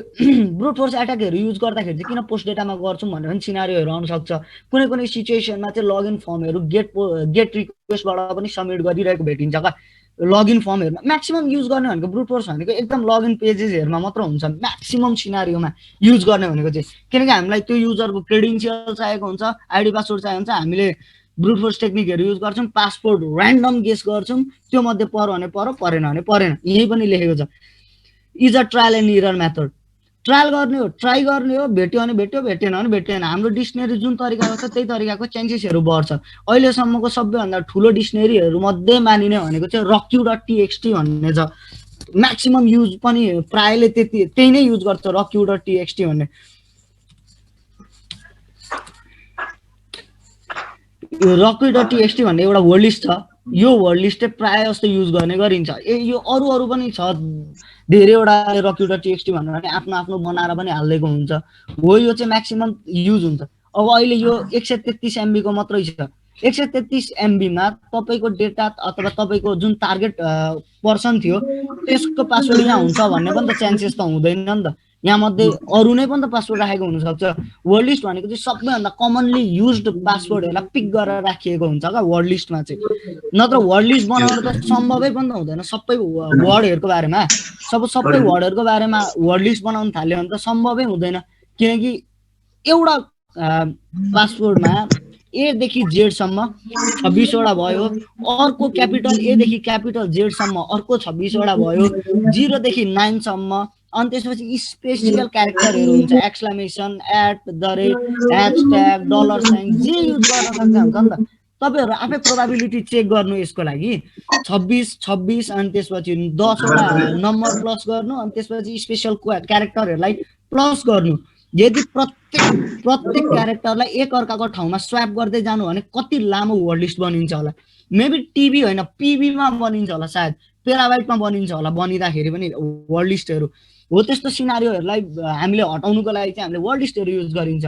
ब्रुट फोर्स अट्याकहरु युज गर्दाखेरि चाहिँ किन पोस्ट डेटामा गर्छौं भन्ने पनि सिनारियोहरु आउन सक्छ कुनै कुनै सिचुएसनमा चाहिँ लगइन फर्महरु गेट रिक्वेस्टबाट पनि सबमिट गरिरहेको भेटिन्छ का लगइन फर्महरुमा म्याक्सिमम युज गर्ने भनेको ब्रुट फोर्स भनेको एकदम लगइन पेजेसहरुमा मात्र हुन्छ म्याक्सिमम सिनारियोमा युज गर्ने भनेको चाहिँ, किनकि हामीलाई त्यो युजरको क्रेडेन्शियल चाहिएको हुन्छ, आइडी पासवर्ड चाहिएको हुन्छ, हामीले ब्रुट फोर्स टेक्निकहरु युज गर्छौं, पासपोर्ट र्यान्डम गेस गर्छौं, त्यो मध्ये पर्यो भने पर्यो, परेन भने परेन। यही पनि लेखेको छ is a trial and error method. Trial गर्ने हो, ट्राई गर्ने हो, भेट्यो भने भेट्यो, भेटेन भने भेटेन। हाम्रो डिक्सनरी जुन तरिकाको छ त्यही तरिकाको चेन्जेसहरु बढ्छ। अहिलेसम्मको सबैभन्दा ठूलो डिक्सनरीहरु मध्ये मानिने भनेको चाहिँ rockyou.txt भन्ने छ। म्याक्सिमम युज पनि प्रायले त्यही नै युज गर्छ rockyou.txt भन्ने। rockyou.txt भन्ने एउटा वर्ड लिस्ट छ, यो वर्ड लिस्टै प्राय जस्तो युज गर्ने गरिन्छ। यो अरु पनि छ धेरैवटा rockyou.txt भनेर आफ्नो आफ्नो बनाएर पनि हाल्दिएको हुन्छ, हो यो चाहिँ म्याक्सिमम युज हुन्छ। अब अहिले यो 133 MB को मात्रै छ। 133 MB मा तपाईको डेटा अथवा तपाईको जुन टार्गेट पर्सन थियो त्यसको पासवर्ड यहाँ हुन्छ भन्ने पनि त चान्सेस त हुँदैन नि त। यहाँ मध्ये अरु नै पनि त पासवर्ड राखेको हुन सक्छ। वर्ड लिस्ट भनेको चाहिँ सबैभन्दा कमनली युज्ड पासवर्डहरुलाई पिक गरेर राखिएको हुन्छ का वर्ड लिस्टमा चाहिँ। नत्र वर्ड लिस्ट बनाउनु त सम्भवै पनि त हुँदैन सबै वर्डहरुको बारेमा। सबै वर्डहरुको बारेमा वर्ड लिस्ट बनाउन थाल्यो भने त सम्भवै हुँदैन, किनकि एउटा पासवर्डमा ए देखि जेड सम्म 26 वटा भयो, अर्को क्यापिटल ए देखि क्यापिटल जेड सम्म अर्को 26 वटा भयो, 0 देखि 9 सम्म, अनि त्यसपछि स्पेशल क्यारेक्टरहरु हुन्छ, एक्सक्लेमेसन, #, $, जे युज गर्न सक्नुहुन्छ नि त। तपाईहरु आफै प्रोबेबिलिटी चेक गर्नु यसको लागि। 26 अनि त्यसपछि 10 वटा नम्बर प्लस गर्नु, अनि त्यसपछि स्पेशल क्यारेक्टरहरुलाई प्लस गर्नु। यदि प्रत्येक क्यारेक्टरलाई एक अर्काको ठाउँमा स्वैप गर्दै जानु भने कति लामो वर्ड लिस्ट बनिन्छ होला। मेबी टीबी हैन पीबी मा बनिन्छ होला, सायद पेराबाइटमा बनिन्छ होला बनिदाखेरि पनि वर्ड लिस्टहरु। हो त्यस्तो सिनारियोहरुलाई हामीले हटाउनुको लागि चाहिँ हामीले वर्ड लिस्टहरु युज गरिन्छ।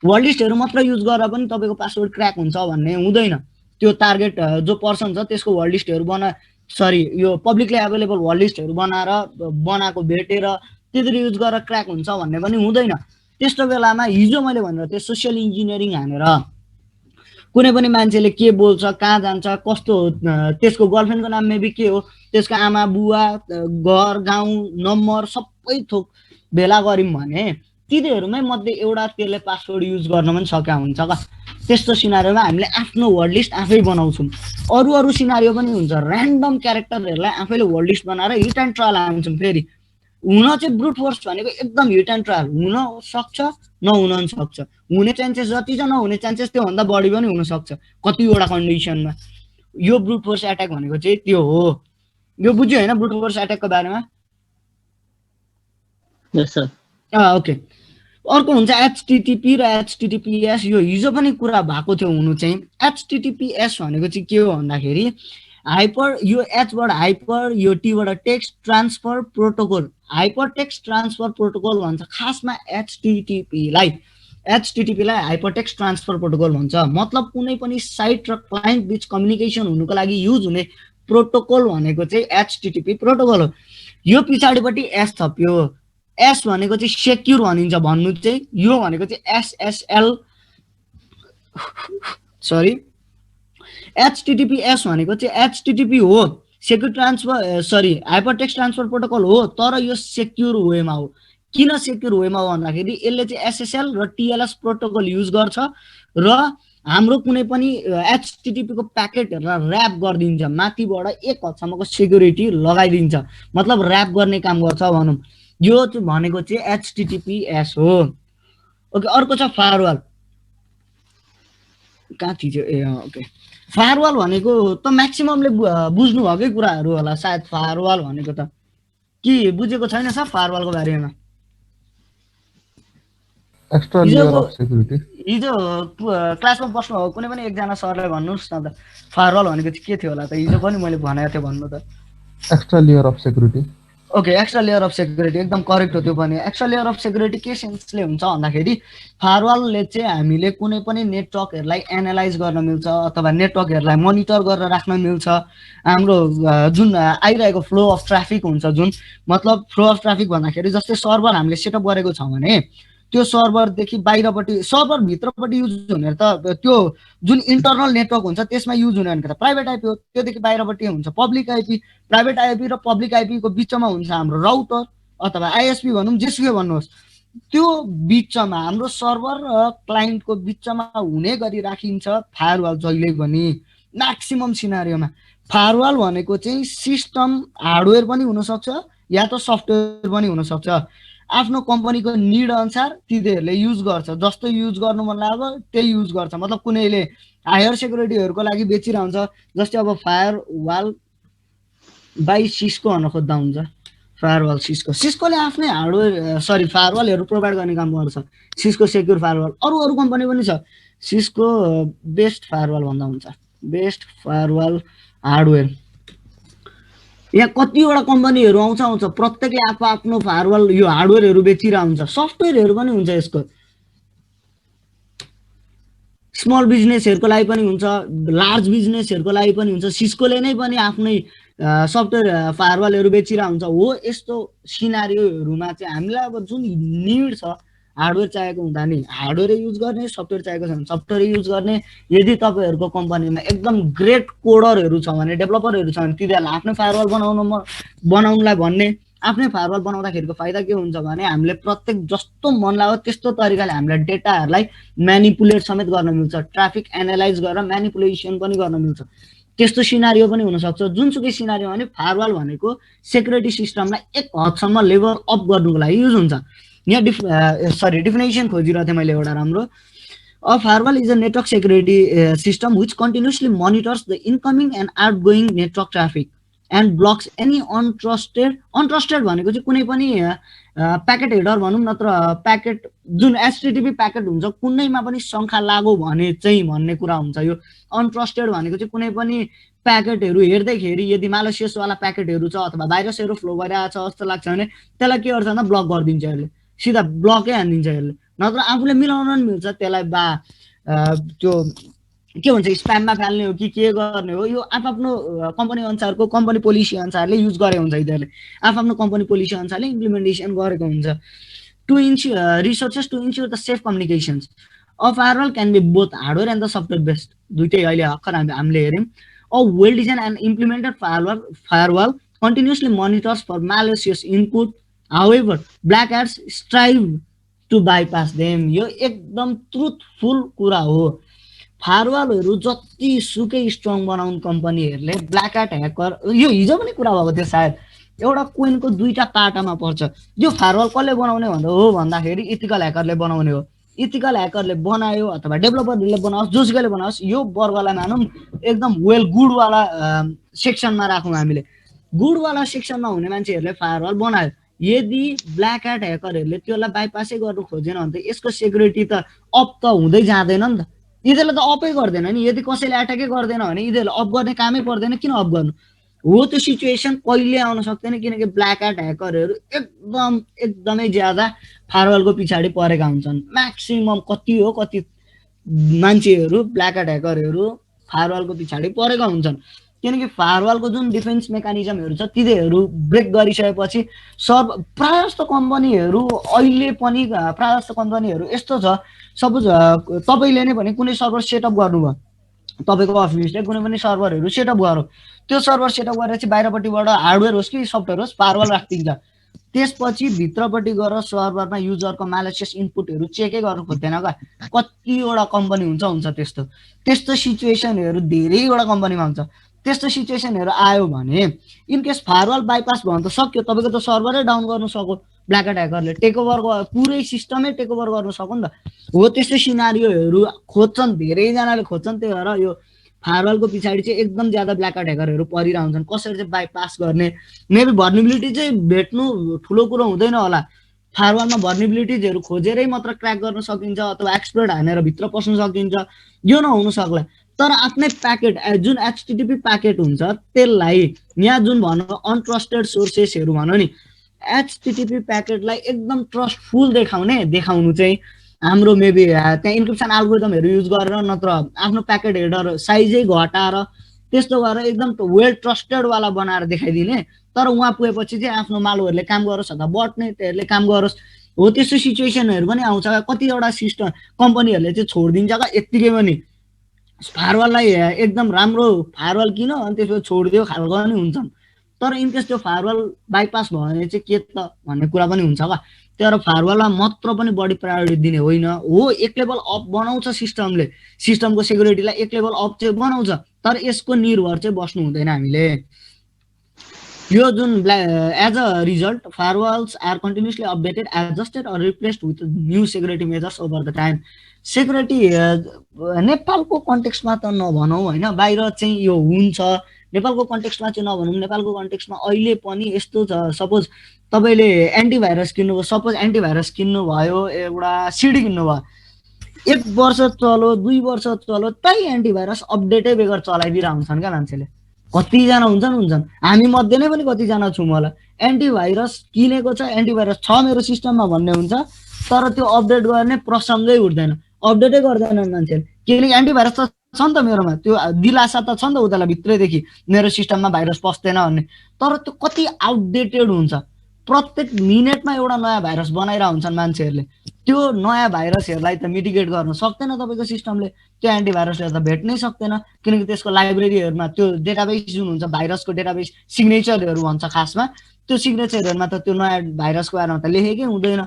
वर्ड लिस्टहरु मात्र युज गरेर पनि तपाईको पासवर्ड क्र्याक हुन्छ भन्ने हुँदैन। त्यो टार्गेट जो पर्सन छ त्यसको वर्ड लिस्टहरु यो पब्लिकली अवेलेबल वर्ड लिस्टहरु बनाएको भेटेर त्यसरी युज गरेर क्र्याक हुन्छ भन्ने पनि हुँदैन। त्यस्तो बेलामा हिजो मैले भनेर त्यो सोशल इन्जिनियरिङ हानेर कुनै पनि मान्छेले के बोल्छ, कहाँ जान्छ, कस्तो त्यसको गर्लफ्रेन्डको नाम मेबी के हो, त्यसको आमा बुवा घर गाउँ नम्बर सबै थोक भेला गरिम भने तिनीहरुमै मध्ये एउटा त्यसले पासवर्ड युज गर्न पनि सकेका हुन्छ का। त्यस्तो सिनारियोमा हामीले आफ्नो वर्ड लिस्ट आफै बनाउँछौं। अरु सिनारियो पनि हुन्छ, र्यान्डम क्यारेक्टरहरुलाई आफैले वर्ड लिस्ट बनाएर हिट एन्ड ट्रायल हान्छौं। फेरि हुन चाहिँ ब्रुट फोर्स भनेको एकदम हिट एन्ड ट्रायल हुन सक्छ, नहुन पनि सक्छ। हुने चान्सेस जति छ नहुने चान्सेस त्यो भन्दा बढी पनि हुन सक्छ कतिवटा कन्डिसनमा। यो ब्रुट फोर्स अट्याक भनेको चाहिँ त्यो हो। यो बुझ्यो हैन ब्रुट फोर्स अट्याकको बारेमा? यस सर। ओके। अर्को हुन्छ HTTP र HTTPS। यो हिजो पनि कुरा भएको थियो हुनु चाहिँ। HTTPS भनेको चाहिँ के हो भन्दाखेरि यो H बाट हाइपर, यो T बाट text transfer protocol, hyper text transfer protocol भन्छ खासमा HTTP लाई हाइपर टेक्स्ट ट्रान्सफर प्रोटोकल भन्छ। मतलब कुनै पनि साइट र क्लाइन्ट बीच कम्युनिकेसन हुनुको लागि युज हुने प्रोटोकल भनेको चाहिँ HTTP प्रोटोकल हो। यो पछाडिपट्टि S थप्यो। S भनेको चाहिँ सेक्युर भनिन्छ भन्नु चाहिँ, यो भनेको चाहिँ SSL सरी HTTPS भनेको चाहिँ HTTP हो, secure transfer hyper text transfer protocol हो, तर यो सेक्युर वेमा हो। किन सेक्युर वेमा हो भन्दाखेरि यसले चाहिँ SSL र TLS प्रोटोकल युज गर्छ र हाम्रो कुनै पनि HTTP को प्याकेटहरुलाई र्याप गरिदिन्छ, माथिबाट एक हदसम्मको सेक्युरिटी लगाइदिन्छ, मतलब र्याप गर्ने काम गर्छ भनौं। यो चाहिँ भनेको चाहिँ HTTPS हो। ओके। अर्को छ फायरवल। कहाँ थियो? ओके। फायरवल भनेको त म्याक्सिममले बुझ्नु भएकै कुराहरु होला सायद। फायरवल भनेको त के बुझेको छैन सर फायरवलको बारेमा? Extra layer of security. हिजो क्लासमा बस्नु भएको कुनै पनि एकजना सरले भन्नुस् न त फायरवल भनेको चाहिँ के थियो होला त? हिजो पनि मैले भनेको थिएँ भन्नु त। Extra layer of security. Okay. Extra layer of security एकदम करेक्ट हो त्यो पनि। एक्स्ट्रा लेयर अफ सेक्युरिटी के सेन्सले हुन्छ भन्दाखेरि फायरवलले चाहिँ हामीले कुनै पनि नेटवर्कहरुलाई एनालाइज गर्न मिल्छ अथवा नेटवर्कहरुलाई मोनिटर गरेर राख्न मिल्छ। हाम्रो जुन आइरहेको फ्लो अफ ट्राफिक हुन्छ, जुन मतलब फ्लो अफ ट्राफिक भन्दाखेरि जस्तै सर्भर हामीले सेटअप गरेको छ भने त्यो सर्भरदेखि बाहिरपट्टि सर्भर भित्रपट्टि युज हुने त त्यो जुन इन्टरनल नेटवर्क हुन्छ त्यसमा युज हुने भनेको त प्राइभेट आइपी हो, त्योदेखि बाहिरपट्टि हुन्छ पब्लिक आइपी। प्राइभेट आइपी र पब्लिक आइपीको बिचमा हुन्छ हाम्रो राउटर अथवा आइएसपी भनौँ, जेसुकै भन्नुहोस्। त्यो बिचमा हाम्रो सर्भर र क्लाइन्टको बिचमा हुने गरी राखिन्छ फायरवाल जहिले पनि म्याक्सिमम सिनारियोमा। फायरवाल भनेको चाहिँ सिस्टम हार्डवेयर पनि हुनसक्छ या त सफ्टवेयर पनि हुनसक्छ। आफ्नो कम्पनीको निड अनुसार तिनीहरूले युज गर्छ, जस्तो युज गर्नु मन लाग्यो त्यही युज गर्छ। मतलब कुनैले हायर सेक्युरिटीहरूको लागि बेचिरहन्छ, जस्तै अब फायरवाल बाई सिस्को भन्न खोज्दा हुन्छ। फायरवाल सिस्कोले आफ्नै हार्डवेयर फायरवालहरू प्रोभाइड गर्ने काम गर्छ। सिस्को सेक्युर फायरवाल, अरू कम्पनी पनि छ। सिस्को बेस्ट फायरवाल भन्दा हुन्छ, बेस्ट फायरवाल हार्डवेयर। यहाँ कतिवटा कम्पनीहरू आउँछ, प्रत्येकले आफ्नो फायरवाल यो हार्डवेयरहरू बेचिरहेको हुन्छ। सफ्टवेयरहरू पनि हुन्छ यसको, स्मल बिजनेसहरूको लागि पनि हुन्छ, लार्ज बिजनेसहरूको लागि पनि हुन्छ। सिस्कोले नै पनि आफ्नै सफ्टवेयर फायरवालहरू बेचिरहेको हुन्छ। हो यस्तो सिनारियोहरूमा चाहिँ हामीलाई अब जुन निड छ हार्डवेयर चाहिएको हुँदा नि हार्डवेयर युज गर्ने, सफ्टवेयर चाहिएको छ भने सफ्टवेयर युज गर्ने। यदि तपाईँहरूको कम्पनीमा एकदम ग्रेट कोडरहरू छ भने, डेभलपरहरू छ भने तिनीहरूलाई आफ्नै फायरवाल बनाउनलाई भन्ने। आफ्नै फायरवाल बनाउँदाखेरिको फाइदा के हुन्छ भने हामीले प्रत्येक जस्तो मन लाग्यो त्यस्तो तरिकाले हामीलाई डेटाहरूलाई म्यानिपुलेट समेत गर्न मिल्छ, ट्राफिक एनालाइज गरेर म्यानिपुलेसन पनि गर्न मिल्छ। त्यस्तो सिनारियो पनि हुनसक्छ। जुनसुकै सिनारियो भने फायरवाल भनेको सेक्युरिटी सिस्टमलाई एक हदसम्म लेभल अप गर्नुको लागि युज हुन्छ। यहाँ डिफिनेसन खोजिरहेको थिएँ मैले एउटा राम्रो। A firewall is a network security system which continuously monitors the incoming and outgoing network traffic and blocks any untrusted भनेको चाहिँ कुनै पनि प्याकेट हेडर भनौँ नत्र प्याकेट जुन एचटिटिपी प्याकेट हुन्छ कुनैमा पनि शङ्का लाग्यो भने चाहिँ भन्ने कुरा हुन्छ। यो अनट्रस्टेड भनेको चाहिँ कुनै पनि प्याकेटहरू हेर्दैखेरि यदि मालिसियसवाला प्याकेटहरू छ अथवा भाइरसहरू फ्लो गरिरहेको छ जस्तो लाग्छ भने त्यसलाई के गर्छ भन्दा ब्लक गरिदिन्छ यसले, सिधा ब्लकै हानिदिन्छ यसले। नत्र आफूले मिलाउन पनि मिल्छ त्यसलाई, त्यो के भन्छ स्प्याममा फाल्ने हो कि के गर्ने हो, यो आफ्नो कम्पनी अनुसारको कम्पनी पोलिसी अनुसारले युज गरेको हुन्छ। यिनीहरूले आफ्नो कम्पनी पोलिसी अनुसारले इम्प्लिमेन्टेसन गरेको हुन्छ। Resources to ensure the safe communications a firewall can be both hardware and the software based. दुइटै अहिले भर्खर हामीले हेऱ्यौँ। A well design and implemented firewall continuously monitors for malicious input. However, black hats strive to bypass them. यो एकदम truthful कुरा हो। फायरवालहरू जति सुकै स्ट्रङ बनाउन कम्पनीहरूले ब्ल्याक ह्याट ह्याकर, यो हिजो पनि कुरा भएको थियो सायद, एउटा कोइनको दुईटा काटामा पर्छ। यो फायरवाल कसले बनाउने भन्दाखेरि इथिकल ह्याकरले बनाउने हो। इथिकल ह्याकरले बनायो अथवा डेभलपरले बनाओस्, जोसुकैले बनाओस्, यो वर्गलाई मानौँ एकदम वेल गुडवाला सेक्सनमा राखौँ हामीले। गुडवाला सेक्सनमा हुने मान्छेहरूले फायरवाल बनायो। यदि ब्ल्याक ह्याट ह्याकरहरूले त्यसलाई बाइपासै गर्नु खोजेन भने त यसको सेक्युरिटी त अप त हुँदै जाँदैन नि त। यिनीहरूले त अपै गर्दैन नि। यदि कसैले एट्याकै गर्दैन भने यिनीहरूले अप गर्ने कामै पर्दैन, किन अप गर्नु हो। त्यो सिचुएसन कहिले आउन सक्दैन किनकि ब्ल्याक ह्याट ह्याकरहरू एकदमै ज्यादा फायरवालको पछाडि परेका हुन्छन्। म्याक्सिमम कति मान्छेहरू ब्ल्याक ह्याट ह्याकरहरू फायरवालको पछाडि परेका हुन्छन्। किनकि फायरवालको जुन डिफेन्स मेकानिजमहरू छ तिनीहरू ब्रेक गरिसकेपछि प्रायः जस्तो कम्पनीहरू अहिले पनि यस्तो छ। सपोज तपाईँले नै पनि कुनै सर्भर सेटअप गर्नुभयो, तपाईँको अफिसले कुनै पनि सर्भरहरू सेटअप गर्यो, त्यो सर्भर सेटअप गरेर चाहिँ बाहिरपट्टिबाट हार्डवेयर होस् कि सफ्टवेयर होस् फायरवाल राखिदिन्छ। त्यसपछि भित्रपट्टि गएर सर्भरमा युजरको म्यालिसियस इनपुटहरू चेकै गर्नु खोज्दैन क्या। कतिवटा कम्पनी हुन्छ त्यस्तो सिचुएसनहरू धेरैवटा कम्पनीमा हुन्छ। त्यस्तो सिचुएसनहरू आयो भने इनकेस फायरवाल बाइपास भयो भने त सक्यो, तपाईँको त सर्भरै डाउन गर्नु सक्यो। ब्ल्याक ह्याट ह्याकरले टेकओभर पुरै सिस्टमै टेकओभर गर्न सक्यो नि त हो। त्यस्तो सिनारियोहरू खोज्छन्, धेरैजनाले खोज्छन्। त्यही भएर यो फायरवालको पछाडि चाहिँ एकदम ज्यादा ब्ल्याक ह्याट ह्याकरहरू परिरहन्छन्। कसरी चाहिँ बाइपास गर्ने, मेबी भर्नेबिलिटी चाहिँ भेट्नु ठुलो कुरो हुँदैन होला। फायरवालमा भर्नेबिलिटिजहरू खोजेरै मात्र क्र्याक गर्न सकिन्छ अथवा एक्सपर्ट हानेर भित्र पस्न सकिन्छ, यो नहुन सक्ला। तर आफ्नै प्याकेट जुन एचटिटिपी प्याकेट हुन्छ त्यसलाई यहाँ जुन भनौँ अनट्रस्टेड सोर्सेसहरू भनौँ नि, एचटिटिपी प्याकेटलाई एकदम ट्रस्टफुल देखाउनु चाहिँ हाम्रो मेबी त्यहाँ इन्क्रिप्सन एल्गोरिदमहरू युज गरेर नत्र आफ्नो प्याकेट हेडर साइजै घटाएर त्यस्तो गरेर एकदम वेल ट्रस्टेडवाला बनाएर देखाइदिने। तर उहाँ पुगेपछि चाहिँ आफ्नो मालहरूले काम गरोस् अथवा बटनेटहरूले काम गरोस् हो त्यस्तो सिचुएसनहरू पनि आउँछ। कतिवटा सिस्टम कम्पनीहरूले चाहिँ छोडिदिन्छ क्या यत्तिकै पनि, फायरवाललाई एकदम राम्रो फायरवाल किन अनि त्यसपछि छोडिदियो खालको पनि हुन्छन्। तर इनकेस त्यो फायरवाल बाइपास भयो भने चाहिँ के त भन्ने कुरा पनि हुन्छ क्या। तर फायरवाललाई मात्र पनि बढी प्रायोरिटी दिने होइन। हो एक लेभल अप बनाउँछ सिस्टमले, सिस्टमको सेक्युरिटीलाई एक लेभल अप चाहिँ बनाउँछ, तर यसको निर्भर चाहिँ बस्नु हुँदैन हामीले। यो जुन as a result फायरवाल्स are continuously updated, adjusted or replaced with new security measures over the time. Security नेपालको कन्टेक्स्टमा त नभनौँ होइन, बाहिर चाहिँ यो हुन्छ, नेपालको कन्टेक्स्टमा चाहिँ नभनौँ। नेपालको कन्टेक्स्टमा अहिले पनि यस्तो छ, सपोज तपाईँले एन्टिभाइरस किन्नुभयो, सपोज एन्टिभाइरस किन्नुभयो, एउटा सिडी किन्नुभयो, 1 वर्ष चलो 2 वर्ष चलो त्यही एन्टिभाइरस अपडेटै बेगर चलाइदिरहेको हुन्छन् क्या मान्छेले। कतिजना हुन्छन्, हामी मध्ये नै पनि कतिजना छौँ होला, एन्टिभाइरस किनेको छ, एन्टिभाइरस छ मेरो सिस्टममा भन्ने हुन्छ, तर त्यो अपडेट गर्ने प्रसङ्गै उठ्दैन, अपडेटै गर्दैनन् मान्छेले। किनकि एन्टिभाइरस त छ नि त मेरोमा, त्यो दिलासा त छ नि त उतालाई भित्रैदेखि मेरो सिस्टममा भाइरस पस्दैन भन्ने, तर त्यो कति आउटडेटेड हुन्छ। प्रत्येक मिनेटमा एउटा नयाँ भाइरस बनाइरहेको हुन्छन् मान्छेहरूले। त्यो नयाँ भाइरसहरूलाई त मिटिगेट गर्न सक्दैन तपाईँको सिस्टमले, त्यो एन्टिभाइरसले त भेट्नै सक्दैन, किनकि त्यसको लाइब्रेरीहरूमा त्यो डेटाबेस जुन हुन्छ भाइरसको डेटाबेस सिग्नेचरहरू भन्छ खासमा, त्यो सिग्नेचरहरूमा त त्यो नयाँ भाइरसको बारेमा त लेखेकै हुँदैन।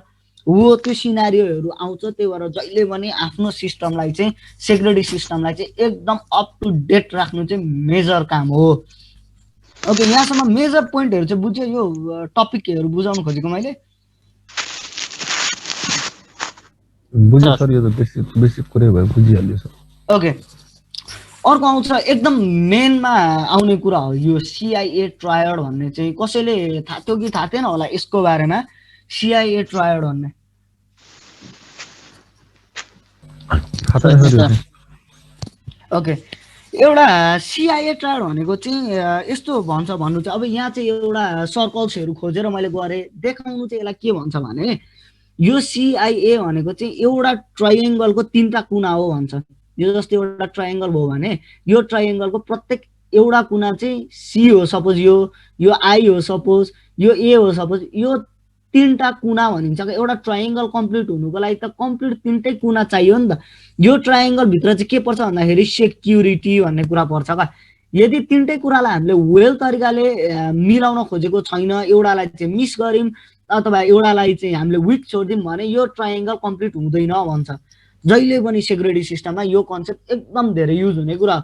हो त्यो सिनारियोहरू आउँछ, त्यही भएर जहिले पनि आफ्नो सिस्टमलाई चाहिँ सेक्युरिटी सिस्टमलाई चाहिँ एकदम अप टु डेट राख्नु चाहिँ मेजर काम हो। ओके, यहाँसम्म मेजर पोइन्टहरू चाहिँ बुझ्यो, यो टपिकहरू बुझाउनु खोजेको मैले। बुझ्यो सर, यो त बेसिक कुरै भयो, बुझिहाल्यो सर। ओके, अर्को आउँछ एकदम मेनमा आउने कुरा हो यो CIA ट्रायड भन्ने चाहिँ। कसैले थाहा थियो कि थाहा थिएन होला यसको बारेमा, CIA ट्रायड भन्ने? ओके, एउटा CIA ट्रायड भनेको चाहिँ यस्तो भन्छ भन्नु चाहिँ, अब यहाँ चाहिँ एउटा सर्कल्सहरू खोजेर मैले गरेँ, देखाउनु चाहिँ यसलाई के भन्छ भने, यो CIA भनेको चाहिँ एउटा ट्रायङ्गलको 3टा कुना हो भन्छ। यो जस्तो एउटा ट्रायङ्गल भयो भने यो ट्रायङ्गलको प्रत्येक एउटा कुना चाहिँ C हो, सपोज यो I हो, सपोज यो A हो, सपोज यो 3टा कुना भनिन्छ। एउटा ट्रायङ्गल कम्प्लिट हुनुको लागि त कम्प्लिट 3टै कुना चाहियो नि त। यो ट्रायङ्गल भित्र चाहिँ के पर्छ भन्दाखेरि सेक्युरिटी भन्ने कुरा पर्छ क्या। यदि 3टै कुरालाई हामीले वेल तरिकाले मिलाउन खोजेको छैन, एउटालाई चाहिँ मिस गऱ्यौँ अथवा एउटालाई चाहिँ हामीले विक छोडिदिउँ भने यो ट्रायङ्गल कम्प्लिट हुँदैन भन्छ। जहिले पनि सेक्युरिटी सिस्टममा यो कन्सेप्ट एकदम धेरै युज हुने कुरा।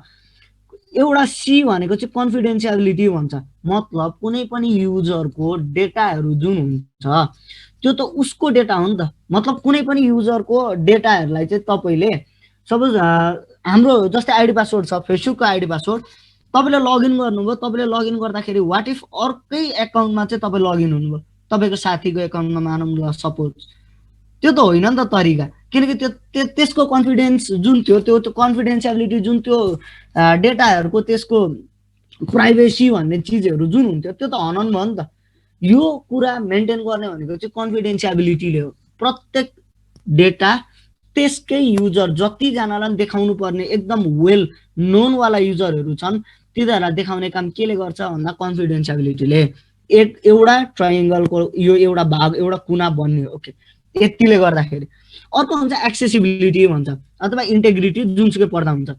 एउटा C भनेको चाहिँ कन्फिडेन्सियाबिलिटी भन्छ, मतलब कुनै पनि युजरको डेटाहरू जुन हुन्छ त्यो त उसको डेटा हो नि त। मतलब कुनै पनि युजरको डेटाहरूलाई चाहिँ तपाईँले सपोज हाम्रो जस्तै आइडी पासवर्ड छ, फेसबुकको आइडी पासवर्ड, तपाईँले लगइन गर्नुभयो, तपाईँले लगइन गर्दाखेरि वाट इफ अर्कै एकाउन्टमा चाहिँ तपाईँ लगइन हुनुभयो, तपाईँको साथीको एकाउन्टमा मानौँ ल सपोज, त्यो त होइन नि त तरिका। किनकि त्यो त्यसको कन्फिडेन्स जुन थियो, त्यो कन्फिडेन्सियाबिलिटी जुन त्यो डेटाहरूको त्यसको प्राइभेसी भन्ने चिजहरू जुन हुन्थ्यो त्यो त हनन भयो नि त। यो कुरा मेन्टेन गर्ने भनेको चाहिँ कन्फिडेन्सियाबिलिटीले हो। प्रत्येक डेटा त्यसकै युजर जतिजनालाई देखाउनु पर्ने एकदम वेल नोनवाला युजरहरू छन् तिनीहरूलाई देखाउने काम केले गर्छ भन्दा कन्फिडेन्सियाबिलिटीले। एउटा ट्रायङ्गलको यो एउटा भाग एउटा कुना बन्ने हो। ओके, यतिले गर्दाखेरि अर्को हुन्छ एक्सेसिबिलिटी भन्छ अथवा इन्टेग्रिटी, जुनसुकै पर्दा हुन्छ।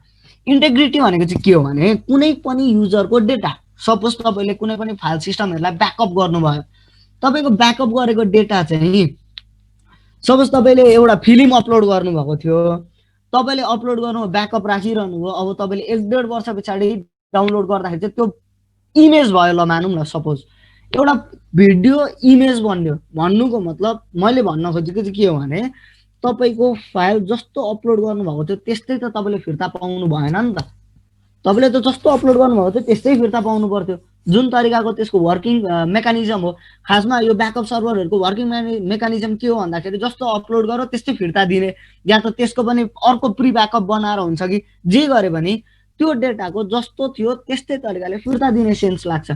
इन्टेग्रिटी भनेको चाहिँ के हो भने कुनै पनि युजरको डेटा, सपोज तपाईँले कुनै पनि फाइल सिस्टमहरूलाई ब्याकअप गर्नुभयो, तपाईँको ब्याकअप गरेको डेटा चाहिँ सपोज तपाईँले एउटा फिल्म अपलोड गर्नुभएको थियो, तपाईँले अपलोड गर्नु ब्याकअप राखिरहनु भयो, अब तपाईँले 1-1.5 वर्ष पछाडि डाउनलोड गर्दाखेरि चाहिँ त्यो इमेज भयो ल मानौँ न, सपोज एउटा भिडियो इमेज बन्यो। भन्नुको मतलब मैले भन्न खोजेको चाहिँ के हो भने तपाईँको फाइल जस्तो अपलोड गर्नुभएको थियो त्यस्तै त तपाईँले फिर्ता पाउनु भएन नि त। तपाईँले त जस्तो अपलोड गर्नुभएको थियो त्यस्तै फिर्ता पाउनु पर्थ्यो। जुन तरिकाको त्यसको वर्किङ मेकानिजम हो, खासमा यो ब्याकअप सर्भरहरूको वर्किङ मेकानिजम के हो भन्दाखेरि जस्तो अपलोड गरो त्यस्तै फिर्ता दिने, या त त्यसको पनि अर्को प्री ब्याकअप बनाएर हुन्छ कि जे गरे पनि त्यो डेटाको जस्तो थियो त्यस्तै तरिकाले फिर्ता दिने सेन्स लाग्छ।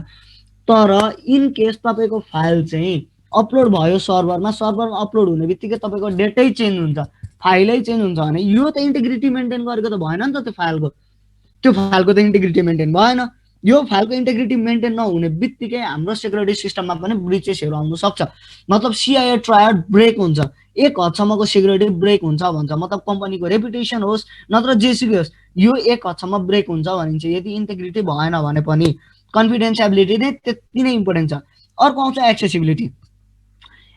तर इन केस तपाईँको फाइल चाहिँ अपलोड भयो सर्भरमा अपलोड हुने बित्तिकै तपाईँको डेटै चेन्ज हुन्छ, फाइलै चेन्ज हुन्छ भने यो त इन्टिग्रिटी मेन्टेन गरेको त भएन नि त। त्यो फाइलको त इन्टिग्रिटी मेन्टेन भएन। यो फाइलको इन्टेग्रिटी मेन्टेन नहुने बित्तिकै हाम्रो सेक्युरिटी सिस्टममा पनि ब्रिचेसहरू आउन सक्छ। मतलब CIA ट्रायड ब्रेक हुन्छ, एक हदसम्मको सेक्युरिटी ब्रेक हुन्छ भन्छ। मतलब कम्पनीको रेपुटेसन होस् नत्र जेसुकै होस्, यो एक हदसम्म ब्रेक हुन्छ भनिन्छ यदि इन्टेग्रिटी भएन भने पनि। कन्फिडेन्सियबिलिटी नै त्यति नै इम्पोर्टेन्ट छ। अर्को आउँछ एक्सेसिबिलिटी।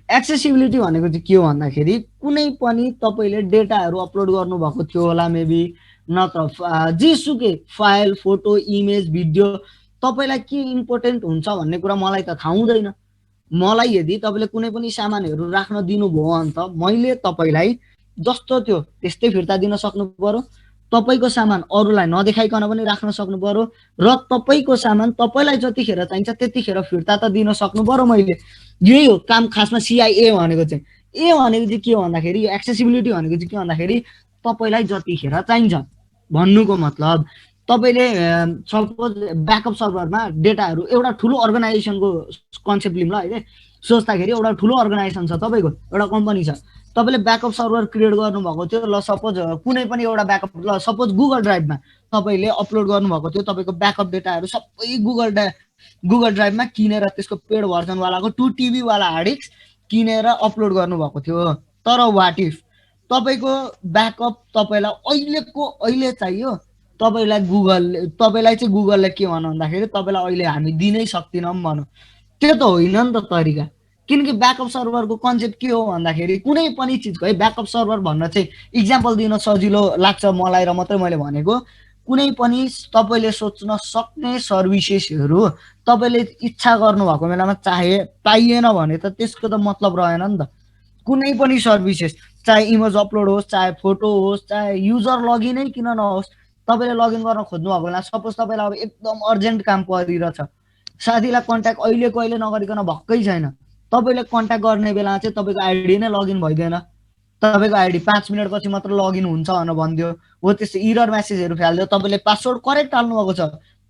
एक्सेसिबिलिटी भनेको चाहिँ के हो भन्दाखेरि कुनै पनि तपाईँले डेटाहरू अपलोड गर्नुभएको थियो होला मेबी, नत्र जेसुकै फाइल, फोटो, इमेज, भिडियो, तपाईँलाई के इम्पोर्टेन्ट हुन्छ भन्ने कुरा मलाई त थाहा हुँदैन। मलाई यदि तपाईँले कुनै पनि सामानहरू राख्न दिनुभयो भने त मैले तपाईँलाई जस्तो थियो त्यस्तै फिर्ता दिन सक्नु पर्यो। तपाईँको सामान अरूलाई नदेखाइकन पनि राख्न सक्नु पर्यो र तपाईँको सामान तपाईँलाई जतिखेर चाहिन्छ त्यतिखेर फिर्ता त दिन सक्नु पर्यो मैले। यही हो काम खासमा CIA भनेको चाहिँ। ए भनेको चाहिँ के हो भन्दाखेरि यो एक्सेसिबिलिटी भनेको चाहिँ के भन्दाखेरि तपाईँलाई जतिखेर चाहिन्छ भन्नुको मतलब तपाईँले सपोज ब्याकअप सर्भरमा डेटाहरू एउटा ठुलो अर्गनाइजेसनको कन्सेप्ट लिउँ ल है, सोच्दाखेरि एउटा ठुलो अर्गनाइजेसन छ, तपाईँको एउटा कम्पनी छ, तपाईँले ब्याकअप सर्भर क्रिएट गर्नुभएको थियो ल, सपोज कुनै पनि एउटा ब्याकअप, ल सपोज गुगल ड्राइभमा तपाईँले अपलोड गर्नुभएको थियो तपाईँको ब्याकअप डेटाहरू सबै गुगल ड्राइभमा किनेर त्यसको पेड भर्जनवालाको 2 TB वाला हार्ड डिस्क किनेर अपलोड गर्नुभएको थियो। तर वाट इफ तपाईँको ब्याकअप तपाईँलाई अहिले चाहियो, तपाईँलाई चाहिँ गुगलले के भन्नु भन्दाखेरि तपाईँलाई अहिले हामी दिनै सक्दैनौँ भनौँ, त्यो त होइन नि त तरिका। किनकि ब्याकअप सर्भरको कन्सेप्ट के हो भन्दाखेरि कुनै पनि चिजको है ब्याकअप सर्भर भन्न चाहिँ इक्जाम्पल दिन सजिलो लाग्छ मलाई र मात्रै मैले भनेको, कुनै पनि तपाईँले सोच्न सक्ने सर्भिसेसहरू तपाईँले इच्छा गर्नुभएको बेलामा चाहे पाइएन भने त त्यसको त मतलब रहेन नि त। कुनै पनि सर्भिसेस चाहे इमेज अपलोड होस्, चाहे फोटो होस्, चाहे युजर लगइनै किन नहोस्, तपाईँले लगइन गर्न खोज्नु भएको बेला सपोज तपाईँलाई अब एकदम अर्जेन्ट काम परिरहेछ, साथीलाई कन्ट्याक्ट अहिलेको अहिले नगरिकन भक्कै छैन, तपाईँले कन्ट्याक्ट गर्ने बेला चाहिँ तपाईँको आइडी नै लगइन भइदिएन, तपाईँको आइडी 5 मिनटपछि मात्र लगइन हुन्छ भनेर भनिदियो, हो त्यस्तो इरर मेसेजहरू फालिदियो, तपाईँले पासवर्ड करेक्ट हाल्नु भएको छ,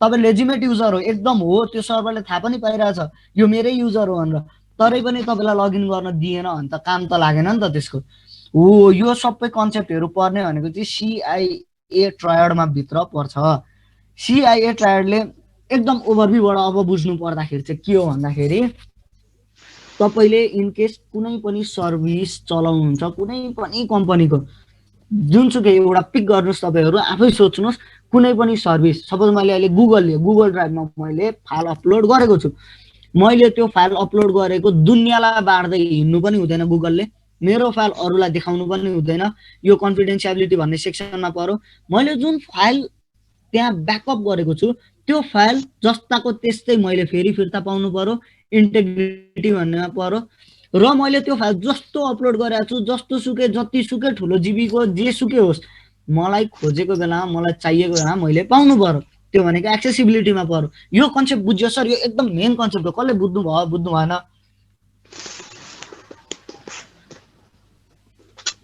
तपाईँ लेजिमेट युजर हो एकदम हो, त्यो सर्भरले थाहा पनि पाइरहेछ यो मेरै युजर हो भनेर, तरै पनि तपाईँलाई लगइन गर्न दिएन भने त काम त लागेन नि त त्यसको। हो यो सबै कन्सेप्टहरू पर्ने भनेको चाहिँ CIA ट्रायडमा भित्र पर्छ। CIA ट्रायडले एकदम ओभरभ्यूबाट अब बुझ्नु पर्दाखेरि चाहिँ के हो भन्दाखेरि तपाईँले इनकेस कुनै पनि सर्भिस चलाउनुहुन्छ कुनै पनि कम्पनीको, जुनसुकै एउटा पिक गर्नुहोस्, तपाईँहरू आफै सोच्नुहोस्, कुनै पनि सर्भिस सपोज मैले अहिले गुगल ड्राइभमा मैले फाइल अपलोड गरेको छु, मैले त्यो फाइल अपलोड गरेको दुनियाँलाई बाँड्दै हिँड्नु पनि हुँदैन, गुगलले मेरो फाइल अरूलाई देखाउनु पनि हुँदैन, यो कन्फिडेन्सियलिटी भन्ने सेक्सनमा पर्यो। मैले जुन फाइल त्यहाँ ब्याकअप गरेको छु त्यो फाइल जस्ताको त्यस्तै मैले फेरि फिर्ता पाउनु पर्यो, इन्टेग्रिटी भन्नेमा पर्यो। र मैले त्यो फाइल जस्तो अपलोड गरेको छु, जस्तोसुकै जतिसुकै ठुलो जिबीको जेसुकै होस्, मलाई खोजेको बेलामा मलाई चाहिएको बेलामा मैले पाउनु पर्यो, त्यो भनेको एक्सेसिबिलिटीमा पर्यो। यो कन्सेप्ट बुझ्यो सर? यो एकदम मेन कन्सेप्ट हो। कसले बुझ्नु भयो, बुझ्नु भएन?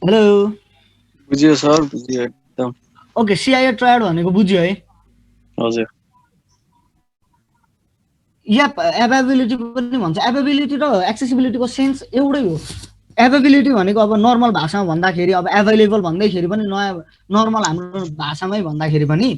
हेलो, बुझियो सर, बुझियो एकदम। ओके, CIA ट्रायड भनेको बुझ्यो है? हजुर। या एभाइलेबिलिटी पनि भन्छ। एभाइलेबिलिटी र एक्सेसिबिलिटीको सेन्स एउटै हो। एभाइलेबिलिटी भनेको अब नर्मल भाषामा भन्दाखेरि, अब एभाइलेबल भन्दैखेरि पनि नयाँ नर्मल हाम्रो भाषामै भन्दाखेरि पनि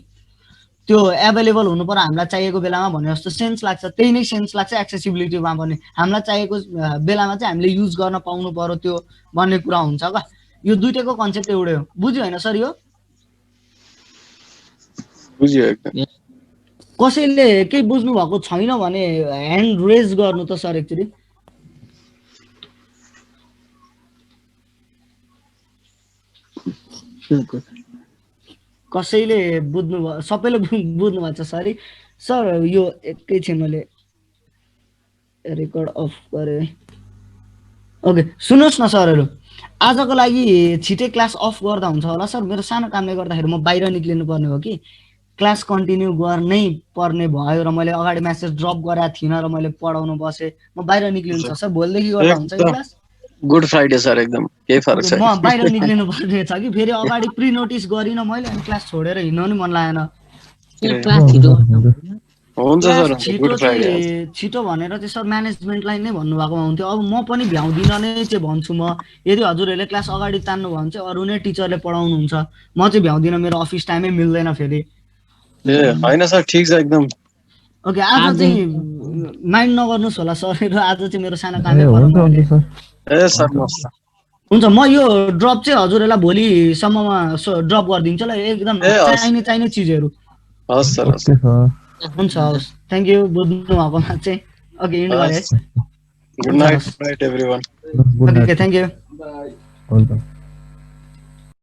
त्यो एभाइलेबल हुनु पर्यो हामीलाई चाहिएको बेलामा भने जस्तो सेन्स लाग्छ। त्यही नै सेन्स लाग्छ एक्सेसिबिलिटीमा पनि, हामीलाई चाहिएको बेलामा चाहिँ हामीले युज गर्न पाउनु पर्यो त्यो भन्ने कुरा हुन्छ क्या। यो दुईटैको कन्सेप्ट एउटै हो। बुझ्यो होइन सर? यो बुझियो एकदम। कसैले केही बुझ्नु भएको छैन भने ह्यान्ड रेज गर्नु त सर एकचोटि। कसैले बुझ्नु भयो? सबैले बुझ्नु भएको छ? सरी सर, यो एकैछिन मैले रेकर्ड अफ गरेँ। ओके, सुन्नुहोस् न सरहरू, आजको लागि छिटै क्लास अफ गर्दा हुन्छ होला सर? मेरो सानो कामले गर्दाखेरि म बाहिर निक्लिनु पर्ने हो कि क्लास कन्टिन्यू गर्नै पर्ने भयो र मैले अगाडि मेसेज ड्रप गरेको थिइनँ र मैले पढाउनु बसेँ। म बाहिर निक्लिनु छ सर, भोलिदेखि गर्दा हुन्छ क्लास? गुड फ्राइडे सर, एकदम केही फरक छैन। म बाहिर निक्लिनु पर्ने छ कि फेरि अगाडि प्रि नोटिस गरिनँ मैले, अनि क्लास छोडेर हिँड्नु पनि मन लागेन। हुन्छ सर, गुड फ्राइडे। छिटो भनेर चाहिँ सर म्यानेजमेन्टलाई नै भन्नुभएको हुन्थ्यो। अब म पनि भ्याउँदिनँ नै चाहिँ भन्छु म। यदि हजुरहरूले क्लास अगाडि तान्नु भयो भने चाहिँ अरू नै टिचरले पढाउनुहुन्छ, म चाहिँ भ्याउँदिनँ, मेरो अफिस टाइमै मिल्दैन फेरि। ए होइन सर, ठिक छ एकदम। ओके आज चाहिँ माइन्ड नगर्नुहोस् होला सर आज चाहिँ मेरो सानो कामै ए हुन्छ पर्यो हुन्छ सर ए सर मस्त हुन्छ म यो ड्रप चाहिँ हजुरहरूलाई भोलिसम्ममा ड्रप गरिदिन्छु ल एकदम ए, हस्। चाहिने चिजहरू हस् सर हस् ओके सर हुन्छ हवस् थ्याङ्क यू बुझ्नु भएकोमा चाहिँ ओके इन्ड गरेँ good night everyone good okay night thank you welcome